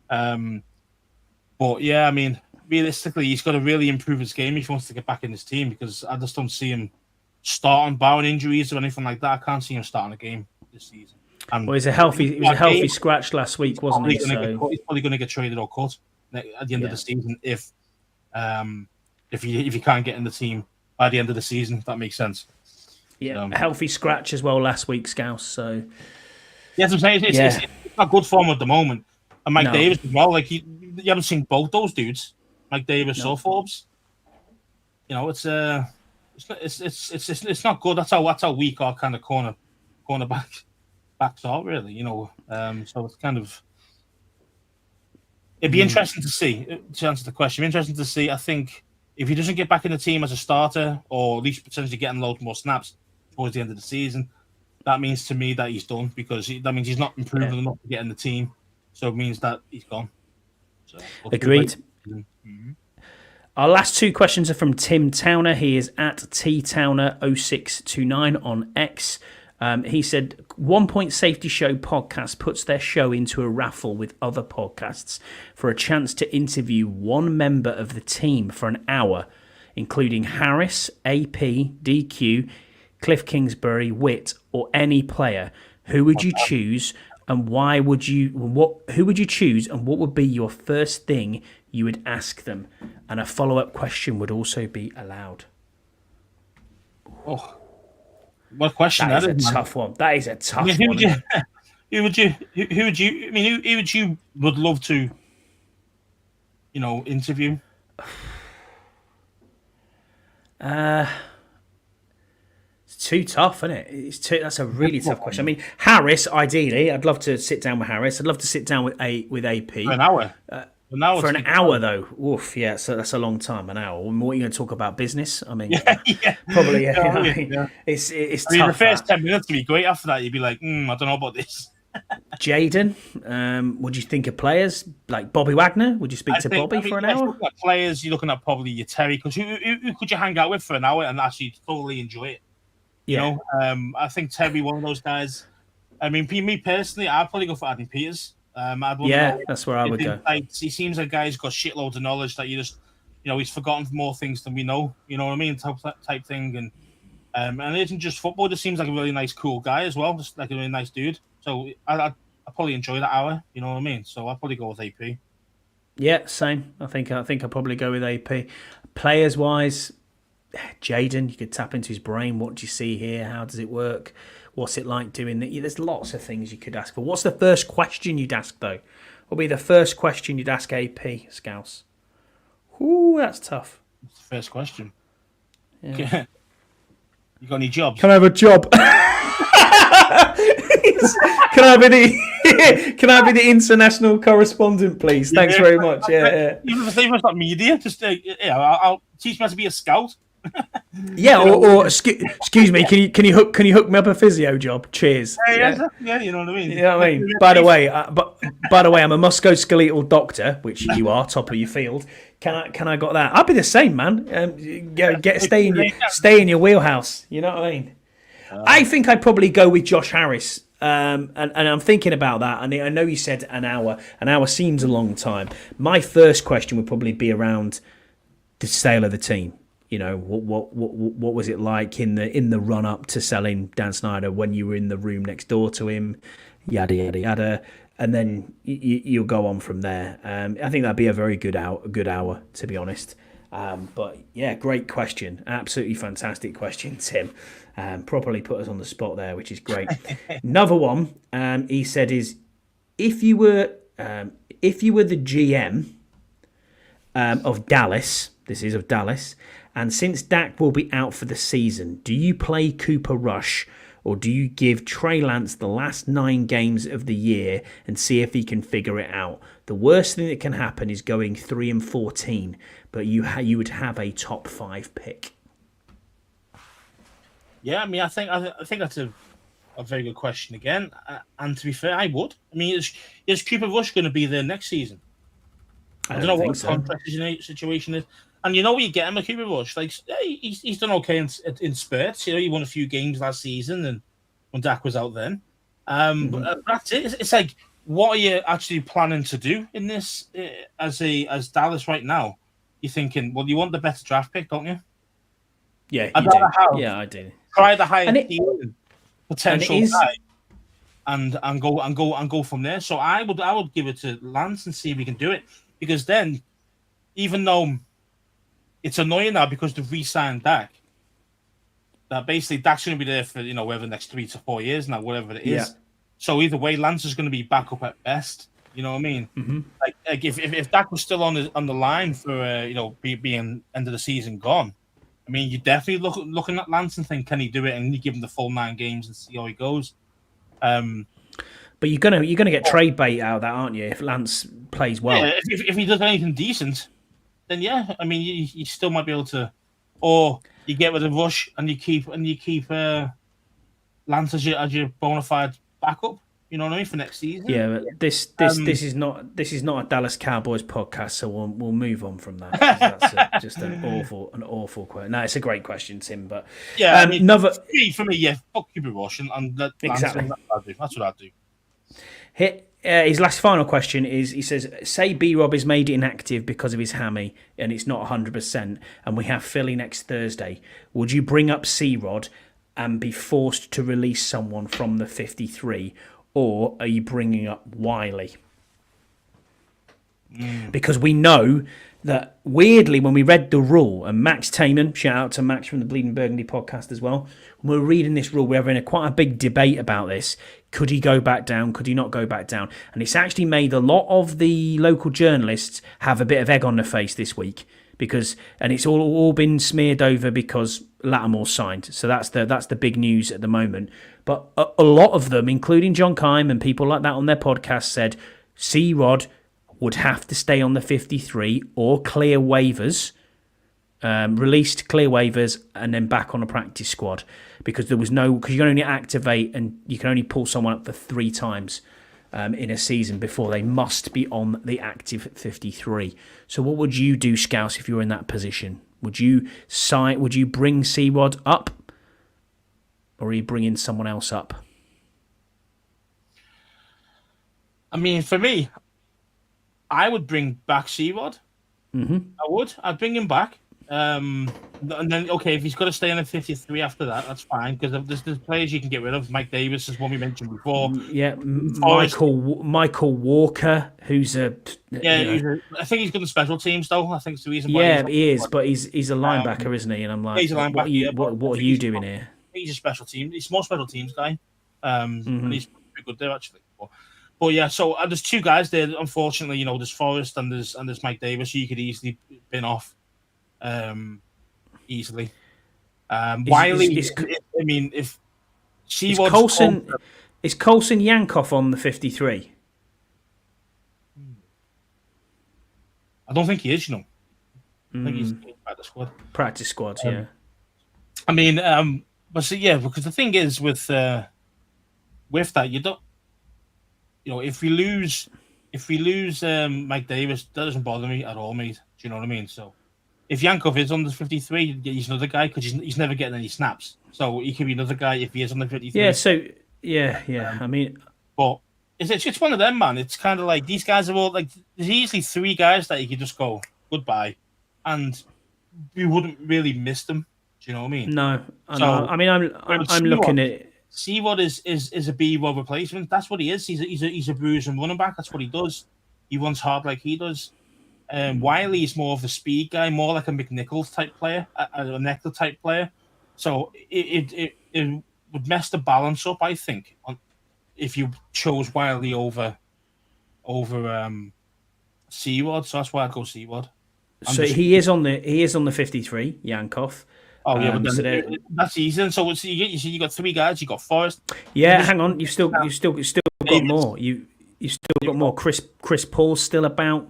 But yeah, I mean, realistically, he's got to really improve his game if he wants to get back in his team, because I just don't see him starting, barring injuries or anything like that. I can't see him starting a game this season. And well, he was a healthy scratch last week, wasn't he? He's probably going to get traded or cut at the end of the season if you can't get in the team by the end of the season. If that makes sense. Yeah, healthy scratch as well last week, Scouse. So yeah, I'm saying it's not good form at the moment. And Mike Davis as well. Like you haven't seen both those dudes, Mike Davis or Forbes. It's not good. That's how weak our kind of cornerbacks are, really. So it's kind of. It'd be interesting to see. To answer the question, interesting to see. I think if he doesn't get back in the team as a starter, or at least potentially getting loads more snaps towards the end of the season, that means to me that he's done, because that means he's not improved enough to get in the team. So it means that he's gone. So agreed. Mm-hmm. Our last two questions are from Tim Towner. He is at TTowner0629 on X. He said, 1 Point Safety Show podcast puts their show into a raffle with other podcasts for a chance to interview one member of the team for an hour, including Harris, AP, DQ, Cliff Kingsbury, Witt, or any player. Who would you choose, and why would you? Who would you choose, and what would be your first thing you would ask them? And a follow-up question would also be allowed. Oh. What question That is a man. tough one. That is a tough I mean, one. who would you? I mean, who would you would love to, interview? It's too tough, isn't it? That's a really tough question. I mean, Harris, ideally, I'd love to sit down with Harris. I'd love to sit down with AP For an hour. for an hour, though. Oof, yeah, so that's a long time. An hour. What are you going to talk about? Business? I mean, probably. Yeah, it's tough. The first 10 minutes would be great. After that, you'd be like, I don't know about this. Jaden, what do you think of players like Bobby Wagner? Would you speak to Bobby for an hour? Looking at players, you're looking at probably your Terry, because who could you hang out with for an hour and actually totally enjoy it? I think Terry, one of those guys. I mean, me personally, I'd probably go for Adam Peters. That's where I would go. He seems like a guy who's got shitloads of knowledge that you just, he's forgotten more things than we know. You know what I mean? Type thing, and it isn't just football. Just seems like a really nice, cool guy as well. Just like a really nice dude. So I probably enjoy that hour. You know what I mean? So I'll probably go with AP. Yeah, same. I think I'll probably go with AP. Players wise, Jaden, you could tap into his brain. What do you see here? How does it work? What's it like doing that? There's lots of things you could ask for. What's the first question you'd ask, though? What would be the first question you'd ask AP, Scouse? Ooh, that's tough. That's the first question. Yeah. You got any jobs? Can I have a job? Can I be the international correspondent, please? Thanks very much. Yeah. Even if it's not media, just I'll teach me how to be a scout. Yeah, or excuse me, can you hook me up a physio job? Cheers. Yeah, you know what I mean. You know what I mean. By the way, I'm a musculoskeletal doctor, which you are, top of your field. Can I got that? I'll be the same, man. Stay in your wheelhouse. You know what I mean. I think I'd probably go with Josh Harris. And I'm thinking about that, and I know you said an hour. An hour seems a long time. My first question would probably be around the sale of the team. What was it like in the run up to selling Dan Snyder when you were in the room next door to him, yada yada yada, and then you'll go on from there. I think that'd be a very good hour, to be honest. But yeah, great question, absolutely fantastic question, Tim. Properly put us on the spot there, which is great. Another one he said is if you were the GM of Dallas. This is of Dallas. And since Dak will be out for the season, do you play Cooper Rush or do you give Trey Lance the last 9 games of the year and see if he can figure it out? The worst thing that can happen is going 3-14, but you would have a top 5 pick. Yeah, I mean, I think that's a very good question again. And to be fair, I would. I mean, is Cooper Rush going to be there next season? I don't know what the contract situation is. And you know what you get him, a Cooper Rush. Like he's done okay in spurts. He won a few games last season, and when Dak was out then. But that's it. It's like, what are you actually planning to do in this as Dallas right now? You're thinking, well, you want the better draft pick, don't you? Yeah, you do. Yeah, I do. Try the higher potential guy, and go from there. So I would give it to Lance and see if he can do it, because then, even though it's annoying now because they've re-signed Dak, that basically Dak's going to be there for whatever the next 3 to 4 years now, whatever it is. Yeah. So either way, Lance is going to be back up at best. You know what I mean? Mm-hmm. Like if Dak was still on the line for being end of the season gone, I mean, you definitely looking at Lance and think, can he do it? And you give him the full 9 games and see how he goes. But you're gonna get trade bait out of that, aren't you? If Lance plays well, yeah, if he does anything decent, then yeah, I mean, you still might be able to, or you get rid of Rush and you keep Lance as your bona fide backup. You know what I mean, for next season. Yeah, but this is not a Dallas Cowboys podcast, so we'll move on from that. That's just an awful question. No, it's a great question, Tim. But yeah, I mean, for me, yeah, fuck Cooper Rush and let exactly. That's what I'd do. His last final question is, he says, say B-Rob is made inactive because of his hammy and it's not 100%, and we have Philly next Thursday. Would you bring up C-Rod and be forced to release someone from the 53, or are you bringing up Wiley? Because we know that weirdly, when we read the rule, and Max Taman, shout out to Max from the Bleeding Burgundy podcast as well, when we're reading this rule, we're having quite a big debate about this. Could he go back down? Could he not go back down? And it's actually made a lot of the local journalists have a bit of egg on their face this week and it's all been smeared over because Latimore signed. So that's the big news at the moment. But a lot of them, including John Kime and people like that on their podcast, said C-Rod would have to stay on the 53 or clear waivers, released, clear waivers, and then back on a practice squad because because you can only activate and you can only pull someone up for 3 times in a season before they must be on the active 53. So what would you do, Scouse, if you were in that position? Would you bring C-Rod up, or are you bringing someone else up? I mean, for me, I would bring back C-Rod. Mm-hmm. I would. I'd bring him back. And then, okay, if he's got to stay on a 53 after that, that's fine, because there's players you can get rid of. Mike Davis is one we mentioned before. Yeah, Michael Walker, who's I think he's good in special teams, though. I think it's the reason why. Yeah, he is, but he's a linebacker, isn't he? And I'm like, he's a linebacker, what are you doing here? He's a special team. He's more special teams guy. And he's pretty good there, actually. But yeah, so there's 2 guys there. Unfortunately, there's Forrest and there's Mike Davis, who you could easily bin off. Easily. Wiley. If she was Coulson Yankoff on the 53. I don't think he is. I think he's practice squad. Practice squad, yeah. I mean, but so yeah, because the thing is with that, you don't. If we lose Mike Davis, that doesn't bother me at all, mate. Do you know what I mean? So. If Yankov is on the 53, he's another guy because he's never getting any snaps. So he could be another guy if he is on the 53. Yeah, so, yeah. I mean... But it's one of them, man. It's kind of like these guys are all... like there's easily 3 guys that you could just go, goodbye. And you wouldn't really miss them. Do you know what I mean? No. I mean, I'm looking at... C-Rod is a B-Rod replacement. That's what he is. He's a bruiser and running back. That's what he does. He runs hard like he does. Wiley is more of a speed guy, more like a McNichols type player, a Nectar type player. So it would mess the balance up, I think, if you chose Wiley over C-Rod. So that's why I'd go C-Rod. So he is on the 53, Yankoff. Oh yeah, but then that's easy. So you got 3 guys. You got Forrest. Yeah, hang on. You've still got more. You still got more. Chris Paul's still about.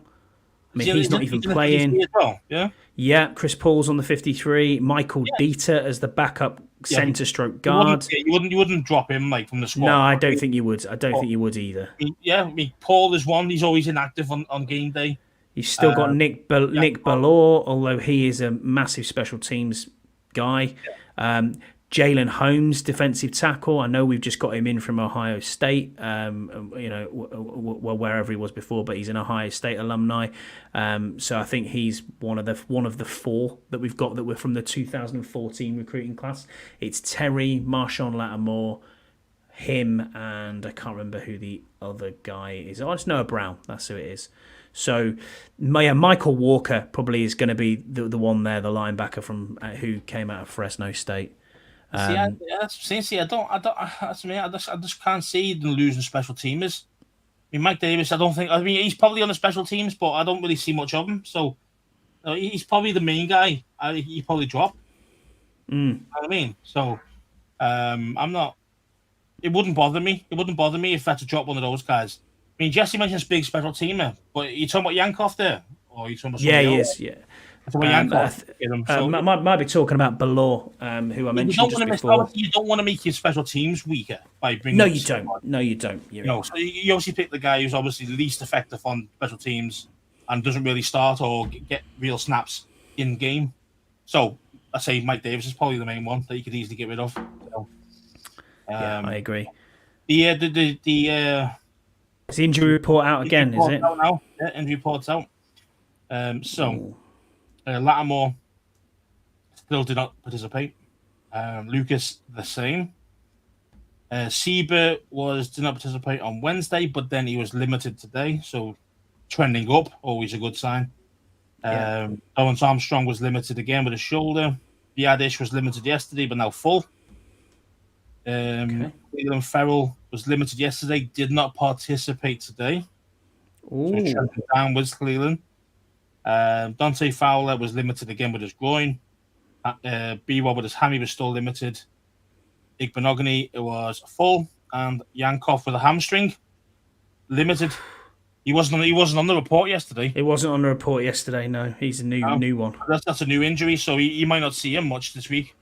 I mean, he's not even playing. Well, yeah. Yeah, Chris Paul's on the 53. Michael Dieter as the backup centre stroke guard. You wouldn't drop him like from the squad. No, I don't think you would. I don't think you would either. Paul is one. He's always inactive on game day. You've still got Nick Ballore, although he is a massive special teams guy. Jalen Holmes, defensive tackle. I know we've just got him in from Ohio State, wherever he was before, but he's an Ohio State alumni. So I think he's one of the 4 that we've got that were from the 2014 recruiting class. It's Terry, Marshon Lattimore, him, and I can't remember who the other guy is. Oh, it's Noah Brown. That's who it is. So, Michael Walker probably is going to be the one there, the linebacker from who came out of Fresno State. I just can't see them losing special teamers. I mean, Mike Davis, he's probably on the special teams, but I don't really see much of him. So he's probably the main guy. He probably drop. You know what I mean? So I'm not. It wouldn't bother me. It wouldn't bother me if I had to drop one of those guys. I mean, Jesse mentions big special teamer, but you talking about Yankoff there, or you talking about? Yeah, he is. Yeah. Might be talking about Ballore, who I mentioned just before. You don't want to make your special teams weaker by bringing. No, you don't. So you obviously pick the guy who's obviously the least effective on special teams and doesn't really start or get real snaps in game. So I say Mike Davis is probably the main one that you could easily get rid of. So, I agree. Is the injury report out again? Is it? Now. Yeah, injury report's out. Latimore still did not participate. Lucas the same. Sieber did not participate on Wednesday, but then he was limited today, so trending up, always a good sign. Lawrence Armstrong was limited again with a shoulder. Biadish was limited yesterday, but now full. Cleveland Ferrell was limited yesterday, did not participate today. Ooh. So trending downwards, Cleveland. Dante Fowler was limited again with his groin. B-Rob with his hammy was still limited. Igbenogany was full, and Yankov with a hamstring limited. He wasn't on the report yesterday. It wasn't on the report yesterday. No, he's a new one. That's a new injury, so you might not see him much this week.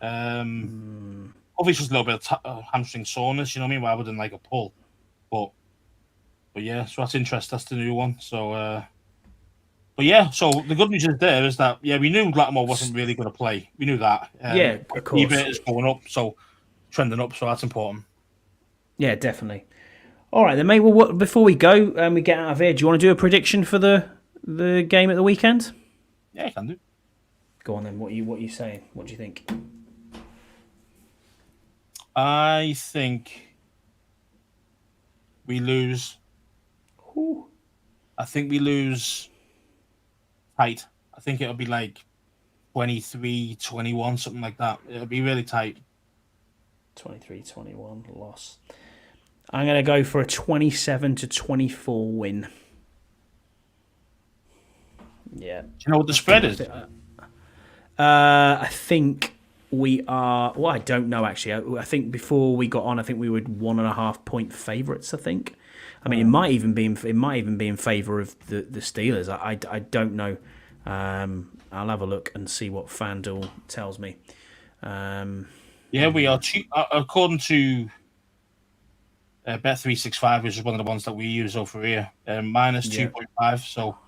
Obviously, just a little bit of hamstring soreness, you know what I mean, rather than like a pull. But yeah, so that's interesting. That's the new one. So, but yeah, so the good news is that we knew Latimore wasn't really going to play. We knew that. Of course. EBIT is going up, so trending up, so that's important. Yeah, definitely. All right, then, mate. Well, before we go and we get out of here, do you want to do a prediction for the game at the weekend? Yeah, I can do. Go on then. What are you saying? What do you think? I think we lose. Ooh. I think we lose tight. I think it'll be like 23-21, something like that. It'll be really tight. 23-21 loss. I'm going to go for a 27-24 win. Yeah. Do you know what the spread is? I think we are. Well, I don't know actually. I think before we got on, I think we were 1.5 point favourites. I think. I mean, it might even be in favour of the Steelers. I don't know. I'll have a look and see what FanDuel tells me. We are cheap according to Bet365, which is one of the ones that we use over here. Minus 2.5. So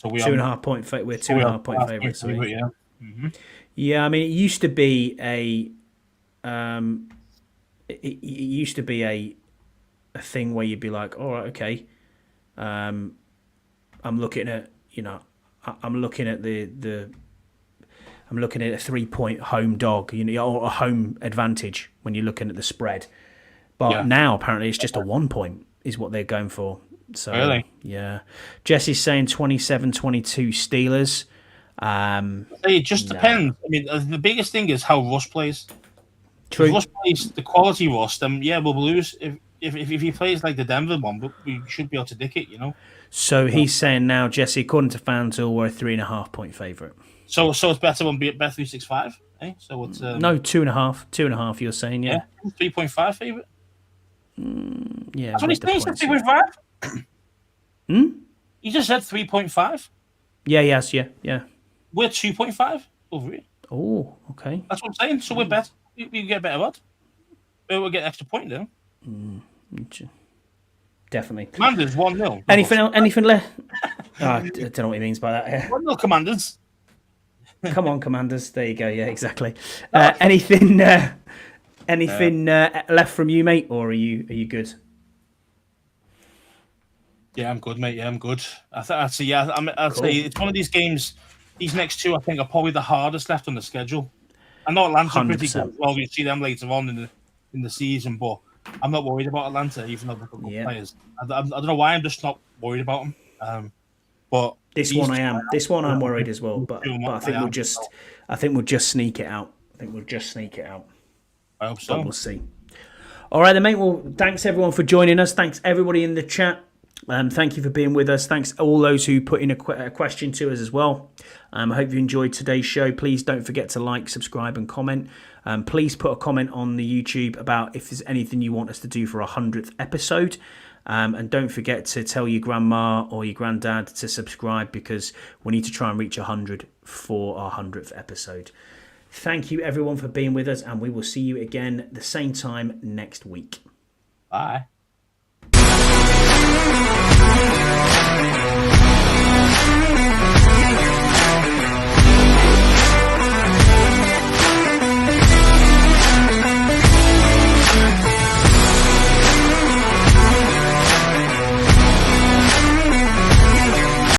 we 2.5 point. We're 2.5 point favourites. Yeah. Mm-hmm. Yeah, I mean, it used to be a thing where you'd be like, all right, okay, I'm looking at I'm looking at a 3 point home dog, or a home advantage when you're looking at the spread. But now apparently it's just a 1 point is what they're going for. So really? Yeah. Jesse's saying 27-22 Steelers. It just depends. I mean, the biggest thing is how Russ plays. True. If Russ plays the quality Russ, then we'll lose. If he plays like the Denver one, but we should be able to dick it, So he's saying now, Jesse, according to FanDuel, we're a 3.5 point favourite. So it's better than Bet365, eh? So it's no 2.5. 2.5. You're saying, yeah. 3.5 favourite. Yeah. That's what he's saying. 3.5. You just said 3.5. Yeah. Yes. Yeah. We're 2.5 over here. Oh, okay. That's what I'm saying. So we're better. We get a better odds. We'll get an extra point there. Definitely. Commanders 1-0. Anything else? Anything left? I don't know what he means by that. Yeah. 1-0 Commanders. Come on, Commanders. There you go. Yeah, exactly. Anything left from you, mate, or are you good? Yeah, I'm good, mate. Yeah, I'm good. I'd say it's one of these games. These next two, I think, are probably the hardest left on the schedule. I know Atlanta pretty good. Well, we'll see them later on in the season, but I'm not worried about Atlanta, even though they've got good players. I don't know why. I'm just not worried about them. But this one I am. This one I'm worried as well. But I think we'll just sneak it out. I hope so. But we'll see. All right, then, mate. Well, thanks everyone for joining us. Thanks everybody in the chat. Thank you for being with us. Thanks all those who put in a question to us as well. I hope you enjoyed today's show. Please don't forget to like, subscribe and comment. Please put a comment on the YouTube about if there's anything you want us to do for our 100th episode. And don't forget to tell your grandma or your granddad to subscribe, because we need to try and reach 100 for our 100th episode. Thank you everyone for being with us, and we will see you again at the same time next week. Bye.